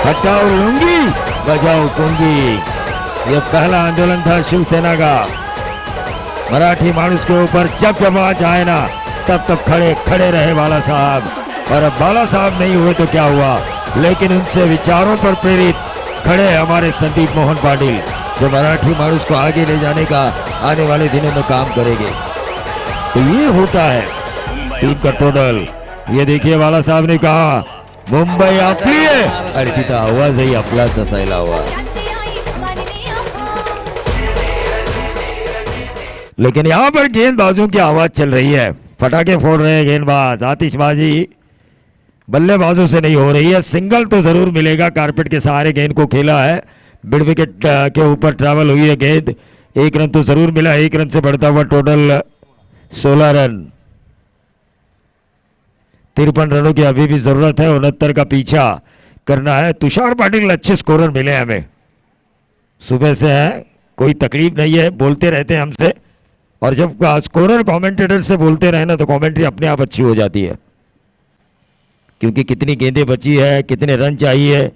[SPEAKER 8] हटाओ लुंगी बजाओ पुंगी, ये पहला आंदोलन था शिवसेना का। मराठी माणूस के ऊपर जब जब आंच आए ना तब खड़े खड़े रहे बाला साहब। और अब बाला साहब नहीं हुए तो क्या हुआ, लेकिन उनसे विचारों पर प्रेरित खड़े हमारे संदीप मोहन पाटिल, जो मराठी माणूस को आगे ले जाने का आने वाले दिनों में काम करेंगे। तो ये होता है टीम का टोटल। ये देखिए बाला साहब ने कहा मुंबई आपली आहे, आणि तिथं आवाजही आपलाच असायला हवा। लेकिन यहाँ पर गेंदबाजों की आवाज चल रही है, पटाखे फोड़ रहे हैं गेंदबाज, आतिशबाजी बल्लेबाजों से नहीं हो रही है। सिंगल तो जरूर मिलेगा, कारपेट के सहारे गेंद को खेला है, मिड विकेट के ऊपर ट्रैवल हुई है गेंद, 1 रन तो जरूर मिला। 1 रन से बढ़ता हुआ टोटल 16 रन। 53 रनों की अभी भी जरूरत है, 69 का पीछा करना है। तुषार पाटिल अच्छे स्कोरर मिले हमें, सुबह से है, कोई तकलीफ नहीं है, बोलते रहते हैं हमसे। और जब स्कोरर कमेंटेटर से बोलते रहे ना तो कमेंट्री अपने आप अच्छी हो जाती है, क्योंकि कितनी गेंदें बची है, कितने रन चाहिए।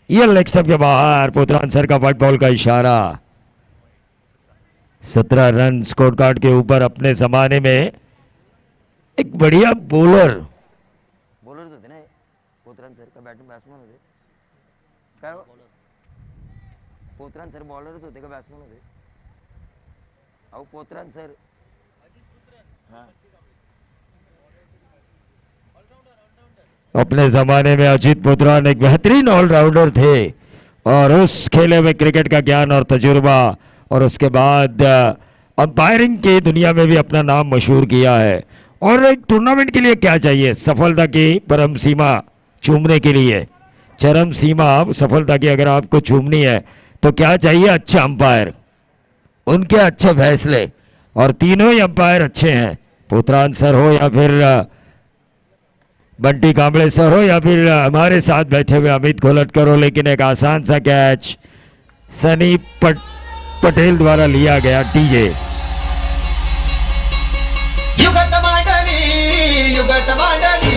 [SPEAKER 8] ये लेग स्टंप के बाहर, पोतरान सर का व्हाइट बॉल का इशारा। 17 रन स्कोर कार्ड के ऊपर। अपने जमाने में एक बढ़िया बॉलर
[SPEAKER 11] होते ना पोतरान सर का बैटिंग बैट्समैन होते काय पोतरान सर बॉलरच होते का बॅट्समन होते? अहो पोतरान सर
[SPEAKER 8] अपने जमाने में अजीत पोतरान एक बेहतरीन ऑलराउंडर थे और उस खेले में क्रिकेट का ज्ञान और तजुर्बा, और उसके बाद अंपायरिंग की दुनिया में भी अपना नाम मशहूर किया है। और एक टूर्नामेंट के लिए क्या चाहिए? सफलता की परम सीमा चूमने के लिए, चरम सीमा सफलता की अगर आपको चूमनी है तो क्या चाहिए? अच्छा अंपायर, उनके अच्छे फैसले, और तीनों ही अंपायर अच्छे हैं, पोतरान सर हो या फिर बंटी कांबळे सर हो या फिर हमारे साथ बैठे हुए अमित खोलटकर हो। लेकिन एक आसान सा कैच सनी पटेल द्वारा लिया गया टीजे।
[SPEAKER 4] युगत मांडली युगत मांडली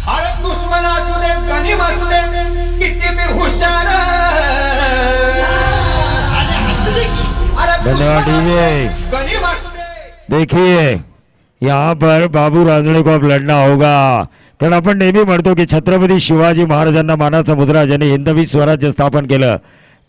[SPEAKER 4] अरे दुश्मन असू दे गनीम असू दे किती बी हुशार
[SPEAKER 8] धन्यवाद टीजे।
[SPEAKER 4] गनीम असू दे।
[SPEAKER 8] देखिए यहाँ पर बाबू रांजणे को अब लढना होगा, कारण आपण नेहमी म्हणतो की छत्रपती शिवाजी महाराजांना मानाचा मुद्रा ज्यांनी हिंदवी स्वराज्य स्थापन केलं,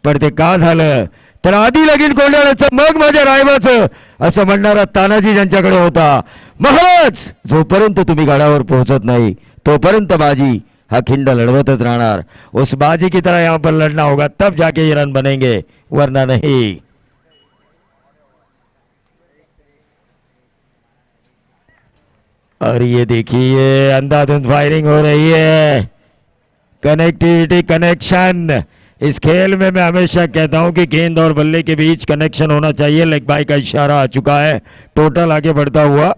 [SPEAKER 8] पण ते का झालं तर आधी लगीन कोंडाळ्याचं मग माझ्या रायबाचं असं म्हणणारा तानाजी ज्यांच्याकडे होता। महाराज जोपर्यंत तुम्ही गडावर पोहोचत नाही तोपर्यंत बाजी हा खिंड लढवतच राहणार। उस बाजी की तरह यहाँ पर लड़ना होगा, तब जाके ये रन बनेंगे, वरना नहीं। और ये देखिए अंधाधुंध फायरिंग हो रही है, कनेक्टिविटी कनेक्शन। इस खेल में मैं हमेशा कहता हूं कि गेंद और बल्ले के बीच कनेक्शन होना चाहिए। लेग बाई का इशारा आ चुका है, टोटल आगे बढ़ता हुआ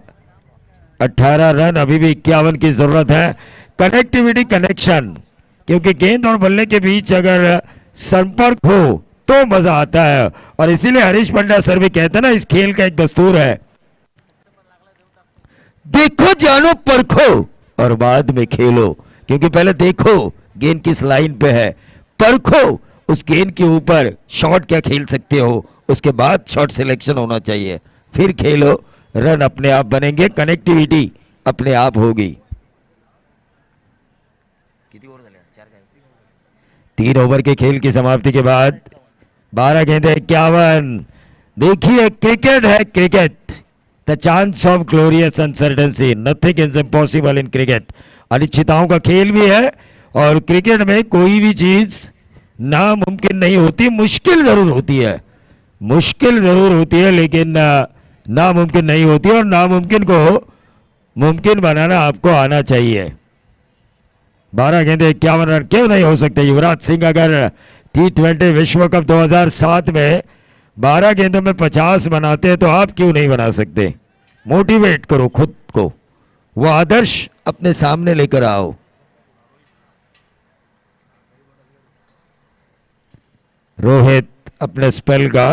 [SPEAKER 8] 18 रन, अभी भी 51 की जरूरत है। कनेक्टिविटी कनेक्शन, क्योंकि गेंद और बल्ले के बीच अगर संपर्क हो तो मजा आता है, और इसीलिए हरीश पंड्या सर भी कहते हैं ना, इस खेल का एक दस्तूर है, देखो जानो परखो और बाद में खेलो। क्योंकि पहले देखो गेंद किस लाइन पे है, परखो उस गेंद के ऊपर शॉट क्या खेल सकते हो, उसके बाद शॉट सिलेक्शन होना चाहिए, फिर खेलो, रन अपने आप बनेंगे, कनेक्टिविटी अपने आप होगी। 3 ओवर के खेल की समाप्ति के बाद 12 गेंदें 51। देखिए क्रिकेट है cricket, the chance of glorious uncertainty, nothing is impossible in cricket. अनिश्चितताओं का खेल भी है, और क्रिकेट में कोई भी चीज नामुमकिन नहीं होती, मुश्किल जरूर होती है, मुश्किल जरूर होती है, लेकिन नामुमकिन नहीं होती, और नामुमकिन को मुमकिन बनाना आपको आना चाहिए। 12 गेंदे 51 रन क्यों नहीं हो सकते। युवराज सिंह अगर T20 विश्व कप 2007 में 12 गेंदों में 50 बनाते हैं तो आप क्यों नहीं बना सकते। मोटिवेट करो खुद को, वो आदर्श अपने सामने लेकर आओ। रोहित अपने स्पेल का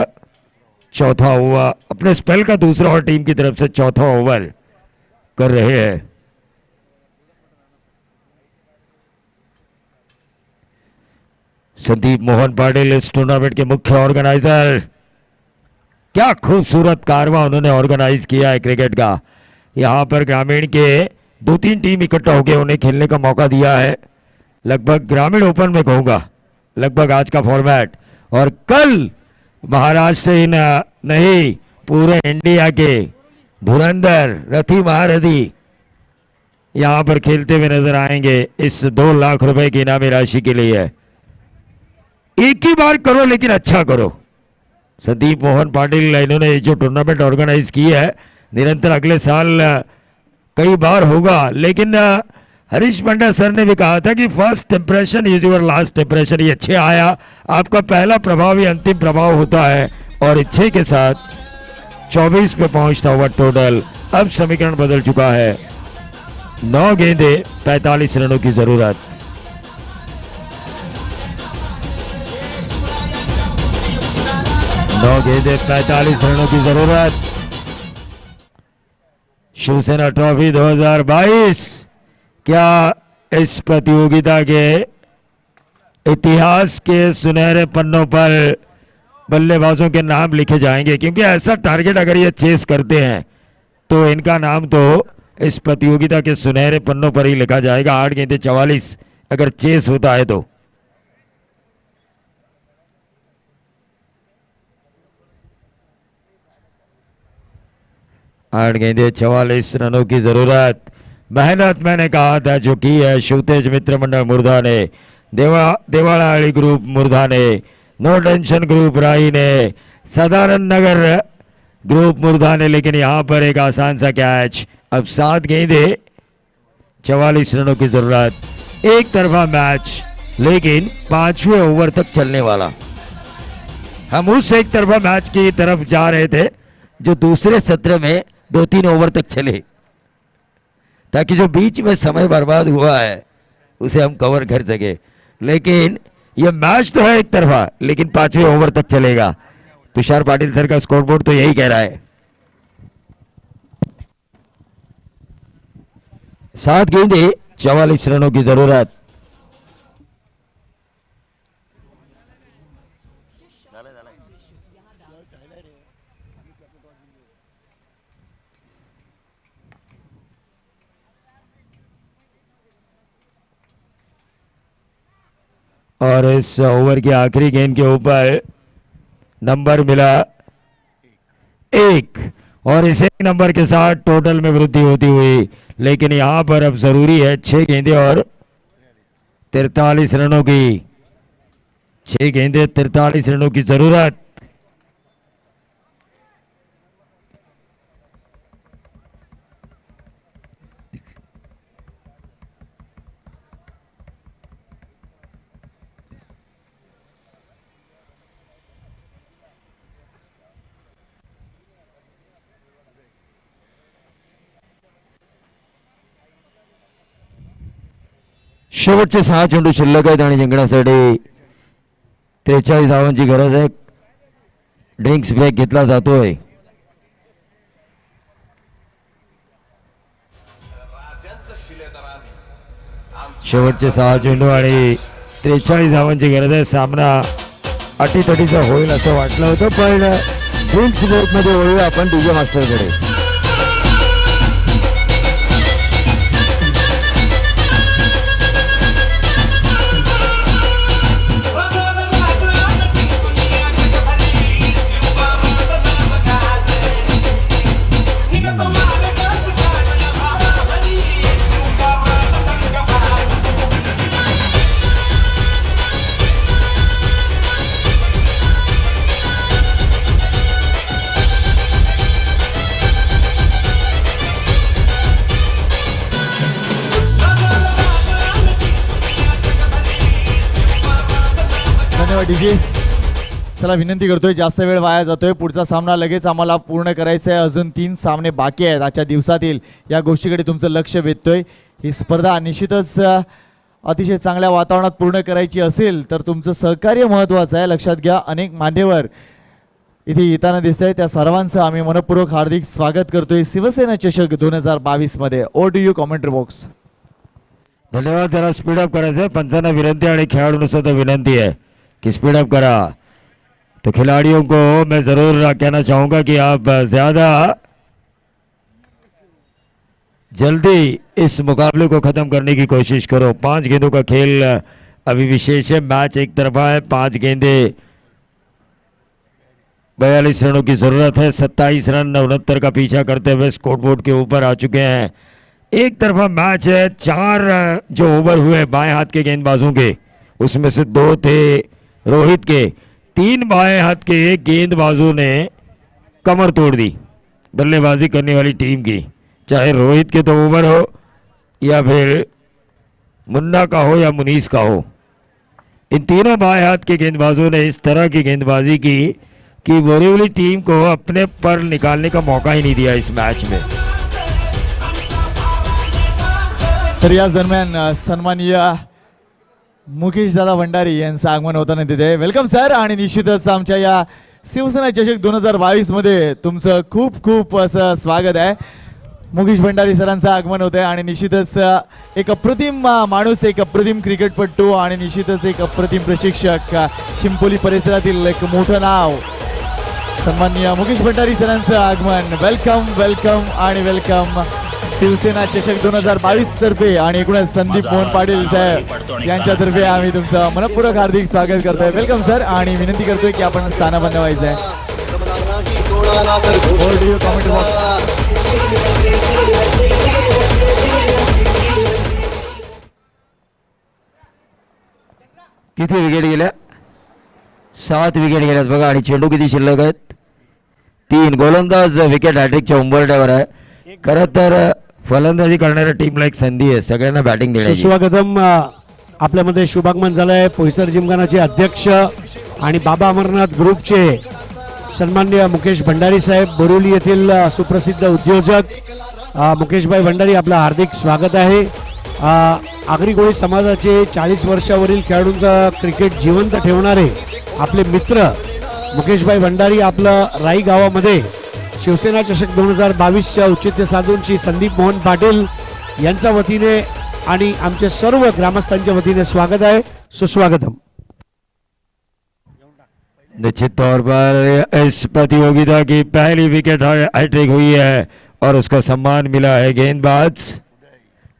[SPEAKER 8] चौथा ओवर, अपने स्पेल का दूसरा और टीम की तरफ से चौथा ओवर कर रहे हैं। संदीप मोहन पाटिल इस टूर्नामेंट के मुख्य ऑर्गेनाइजर, क्या खूबसूरत कारवां उन्होंने ऑर्गेनाइज किया है क्रिकेट का। यहाँ पर ग्रामीण के 2-3 टीम इकट्ठा होकर उन्हें खेलने का मौका दिया है, लगभग ग्रामीण ओपन में कहूँगा, लगभग आज का फॉर्मेट। और कल महाराष्ट्र से नहीं पूरे इंडिया के धुरंधर रथी महारथी यहाँ पर खेलते हुए नजर आएंगे इस 2 लाख रुपए की इनामी राशि के लिए। एक ही बार करो लेकिन अच्छा करो। संदीप मोहन पाटिल इन्होंने जो टूर्नामेंट ऑर्गेनाइज की है, निरंतर अगले साल कई बार होगा, लेकिन हरीश पंड्या सर ने भी कहा था कि first impression is your last impression. ये अच्छे आया, आपका पहला प्रभाव ही अंतिम प्रभाव होता है, और इच्छे के साथ 24 पे पहुंचता हुआ टोटल। अब समीकरण बदल चुका है, 9 गेंदे 45 रनों की जरूरत। नौ गेंदे 45 रनों की जरूरत। शिवसेना ट्रॉफी 2022, क्या इस प्रतियोगिता के इतिहास के सुनहरे पन्नों पर बल्लेबाजों के नाम लिखे जाएंगे? क्योंकि ऐसा टारगेट अगर ये चेस करते हैं तो इनका नाम तो इस प्रतियोगिता के सुनहरे पन्नों पर ही लिखा जाएगा। 8 गेंदे 44 अगर चेस होता है तो। आठ गेंदे 44 रनों की जरूरत। मेहनत मैंने कहा था जो की है शिवतेज मित्र मंडल मुर्धा ने, देवाड़ाली ग्रुप मुर्धा ने, नो टेंशन ग्रुप राही ने, सदानंद नगर ग्रुप मुर्धा ने। लेकिन यहाँ पर एक आसान सा कैच। अब 7 गेंदे 44 रनों की जरूरत। एक तरफा मैच, लेकिन 5वें ओवर तक चलने वाला। हम उस एक तरफा मैच की तरफ जा रहे थे जो दूसरे सत्र में 2-3 ओवर तक चले, ताकि जो बीच में समय बर्बाद हुआ है उसे हम कवर कर सके। लेकिन ये मैच तो है एक तरफा, लेकिन 5वें ओवर तक चलेगा। तुषार पाटिल सर का स्कोरबोर्ड तो यही कह रहा है। 7 गेंदे 44 रनों की जरूरत। और इस ओवर की आखिरी गेंद के ऊपर नंबर मिला 1 और इस एक नंबर के साथ टोटल में वृद्धि होती हुई, लेकिन यहां पर अब जरूरी है 6 गेंदे और 43 रनों की। 6 गेंदे 43 रनों की जरूरत। शेवटचे 6 चेंडू शिल्लक आहेत आणि जिंकण्यासाठी 43 धावांची गरज आहे। ड्रिंक्स ब्रेक घेतला जातोय। शेवटचे 6 चेंडू आणि 43 धावांची गरज आहे। सामना अटीतटीचा होईल असं वाटलं होतं, पण ड्रिंक्स ब्रेक मध्ये वळूया आपण डीजे मास्टरकडे।
[SPEAKER 1] डीजे चला विनंती करतोय, जास्त वेळ वाया जातोय। पुढचा सामना लगेच आम्हाला पूर्ण करायचा आहे। अजून 3 सामने बाकी आहेत आजच्या दिवसातील। या गोष्टीकडे तुमचं लक्ष वेधतोय। ही स्पर्धा निश्चितच अतिशय चांगल्या वातावरणात पूर्ण करायची असेल तर तुमचं सहकार्य महत्त्वाचं आहे। लक्षात घ्या, अनेक मान्यवर इथे येताना दिसत आहे, त्या सर्वांचं आम्ही मनपूर्वक हार्दिक स्वागत करतोय शिवसेना चषक 2022 मध्ये। Over to you commentary box.
[SPEAKER 8] धन्यवाद। जरा स्पीड अप करायचं है, पंचांना विनंती आणि खेळाडूंना सुद्धा विनंती है कि स्पीड अप करा। तो खिलाड़ियों को मैं जरूर कहना चाहूंगा कि आप ज्यादा जल्दी इस मुकाबले को खत्म करने की कोशिश करो। 5 गेंदों का खेल अभी विशेष है, मैच एक तरफा है। 5 गेंदे 42 रनों की जरूरत है। 27 रन 69 का पीछा करते हुए स्कोरबोर्ड के ऊपर आ चुके हैं। एक तरफा मैच है। 4 जो ओवर हुए बाएं हाथ के गेंदबाजों के, उसमें से 2 थे रोहित के। 3 बाएं हाथ के गेंदबाजों ने कमर तोड़ दी बल्लेबाजी करने वाली टीम की, चाहे रोहित के तो ओवर हो या फिर मुन्ना का हो या मुनीस का हो। इन तीनों बाएं हाथ के गेंदबाजों ने इस तरह की गेंदबाजी की कि बोरीवली टीम को अपने पर निकालने का मौका ही नहीं दिया इस मैच में।
[SPEAKER 1] तर याच दरम्यान सन्माननीय मुकेश दादा भंडारी यांचं आगमन होताना तिथे। Welcome sir. आणि निश्चितच आमच्या या शिवसेना चषक 2022 मध्ये तुमचं खूप खूप असं स्वागत आहे। मुकेश भंडारी सरांचं आगमन होत आहे आणि निश्चितच एक अप्रतिम माणूस, एक अप्रतिम क्रिकेटपटू आणि निश्चितच एक अप्रतिम प्रशिक्षक, शिंपोली परिसरातील एक मोठं नाव सन्माननीय मुकेश भंडारी सरांचं आगमन। वेलकम वेलकम आणि वेलकम शिवसेना चषक 2022 तर्फे आणि एकूणच संदीप मोहन पाटील साहेब यांच्यातर्फे आम्ही तुमचं मनपूर्वक हार्दिक स्वागत करतोय। Welcome sir. आणि विनंती करतोय की आपण स्थानाबद्ध व्हायचं आहे। Comment box.
[SPEAKER 8] किती विकेट गेल्या? 7 विकेट गेल्यात बघा। आणि चेंडू किती शिल्लक आहेत? 3। गोलंदाज विकेट हॅट्रिकच्या उंबरठ्यावर आहे। खरं तर फलंदाजी करणाऱ्या टीमला एक संधी आहे सगळ्यांना बॅटिंग देण्याची।
[SPEAKER 12] सुस्वागतम। आपल्यामध्ये शुभागमन झालंय पोईसर जिमखानाचे अध्यक्ष आणि बाबा अमरनाथ ग्रुपचे सन्माननीय मुकेश भंडारी साहेब, बोरिवली येथील सुप्रसिद्ध उद्योजक मुकेशभाई भंडारी, आपलं हार्दिक स्वागत आहे. आगरी कोळी समाजाचे 40 वर्षावरील खेळाडूंचा क्रिकेट जिवंत ठेवणारे आपले मित्र मुकेशभाई भंडारी आपलं राई गावामध्ये शिवसेना चषक 2022च्या औचित्य साधून श्री संदीप मोहन पाटील यांच्या वतीने आणि आमच्या सर्व ग्रामस्थांच्या वतीने स्वागत आहे. सुस्वागतम.
[SPEAKER 8] निश्चित तौर पर इस प्रतियोगिता की पहली विकेट हैट्रिक हुई है और उसका सम्मान मिला है गेंदबाज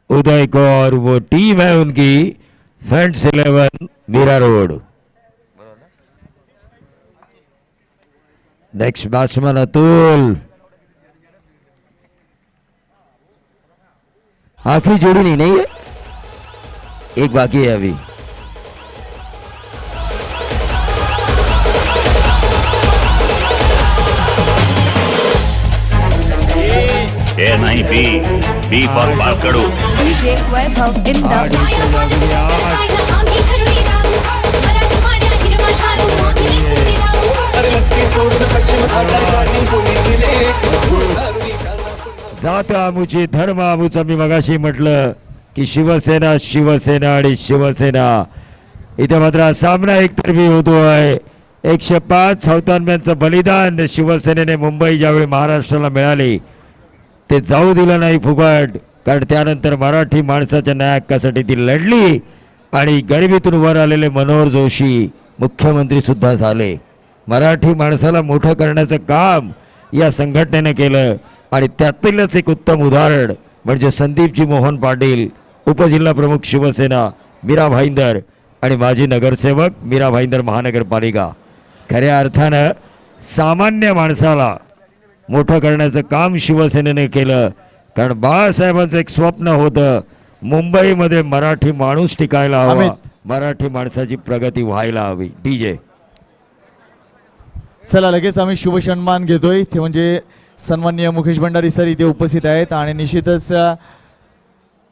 [SPEAKER 8] उदय को और वो टीम है उनकी friends 11 Mira road. Next batsman Atul. आखिरी जोड़ी नहीं है, एक बाकी है अभी.
[SPEAKER 6] ए नहीं बी for बालकडू.
[SPEAKER 13] DJ Vaibhav in the
[SPEAKER 8] जात आमूची धर्म आमूचं मी मगाशी म्हटलं की शिवसेना शिवसेना आणि शिवसेना. इथे मात्र हा सामना एकतर्फी होतो आहे. 105 हौतात्म्यांचं बलिदान शिवसेनेने मुंबई ज्यावेळी महाराष्ट्राला मिळाली ते जाऊ दिलं नाही फुकट, कारण त्यानंतर मराठी माणसाच्या न्याय हक्कासाठी ती लढली आणि गरिबीतून वर आलेले मनोहर जोशी मुख्यमंत्री सुद्धा झाले. मराठी माणसाला मोठं करण्याचं काम या संघटनेने केलं आणि त्यातीलच एक उत्तम उदाहरण म्हणजे संदीपजी मोहन पाटील, उपजिल्हा प्रमुख शिवसेना मीरा भाईंदर आणि माजी नगरसेवक मीरा भाईंदर महानगरपालिका. खऱ्या अर्थानं सामान्य माणसाला मोठं करण्याचं काम शिवसेनेने केलं, कारण बाळासाहेबांचं एक स्वप्न होतं मुंबईमध्ये मराठी माणूस टिकायला हवा, मराठी माणसाची प्रगती व्हायला हवी. डीजे
[SPEAKER 1] चला लगेच आम्ही शुभ सन्मान घेतोय, ते म्हणजे सन्माननीय मुकेश भंडारी सर इथे उपस्थित आहेत आणि निश्चितच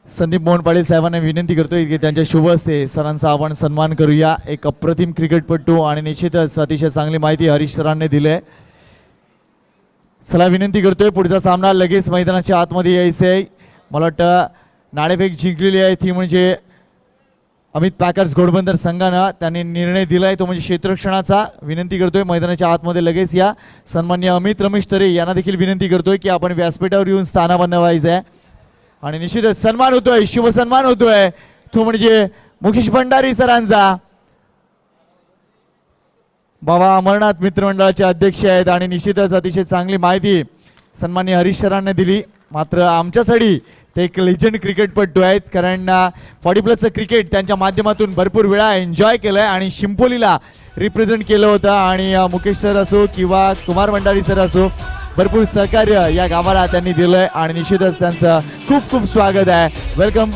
[SPEAKER 1] संदीप मोहन पाटील साहेबांना विनंती करतोय की त्यांच्या शुभ हस्ते सरांचा आपण सन्मान करूया. एक अप्रतिम क्रिकेटपटू आणि निश्चितच अतिशय चांगली माहिती हरीश सरांनी दिली आहे. चला विनंती करतोय पुढचा सामना लगेच मैदानाच्या आतमध्ये यायचं आहे. मला वाटतं नाणेफेक जिंकलेली आहे ती म्हणजे अमित पॅकर्स घोडबंदर संघानं त्यांनी निर्णय दिला आहे तो म्हणजे क्षेत्ररक्षणाचा. विनंती करतोय मैदानाच्या आतमध्ये लगेच या. सन्मान्य अमित रमेश तरे यांना देखील विनंती करतोय की आपण व्यासपीठावर येऊन स्थानापन्न व्हायचं आहे आणि निश्चितच सन्मान होतोय, शुभ सन्मान होतोय तो म्हणजे मुकेश भंडारी सरांचा. बाबा अमरनाथ मित्रमंडळाचे अध्यक्ष आहेत आणि निश्चितच अतिशय चांगली माहिती सन्मान्य हरीश सरांनी दिली. मात्र आमच्यासाठी ते एक लेजंड क्रिकेटपटू आहेत, कारण 40+ क्रिकेट त्यांच्या माध्यमातून भरपूर वेळा एन्जॉय केलं आहे आणि शिंपोलीला रिप्रेझेंट केलं होतं. आणि मुकेश सर असो किंवा कुमार भंडारी सर असो भरपूर सहकार्य या गावाला त्यांनी दिलं आहे आणि निश्चितच त्यांचं खूप खूप स्वागत आहे. वेलकम.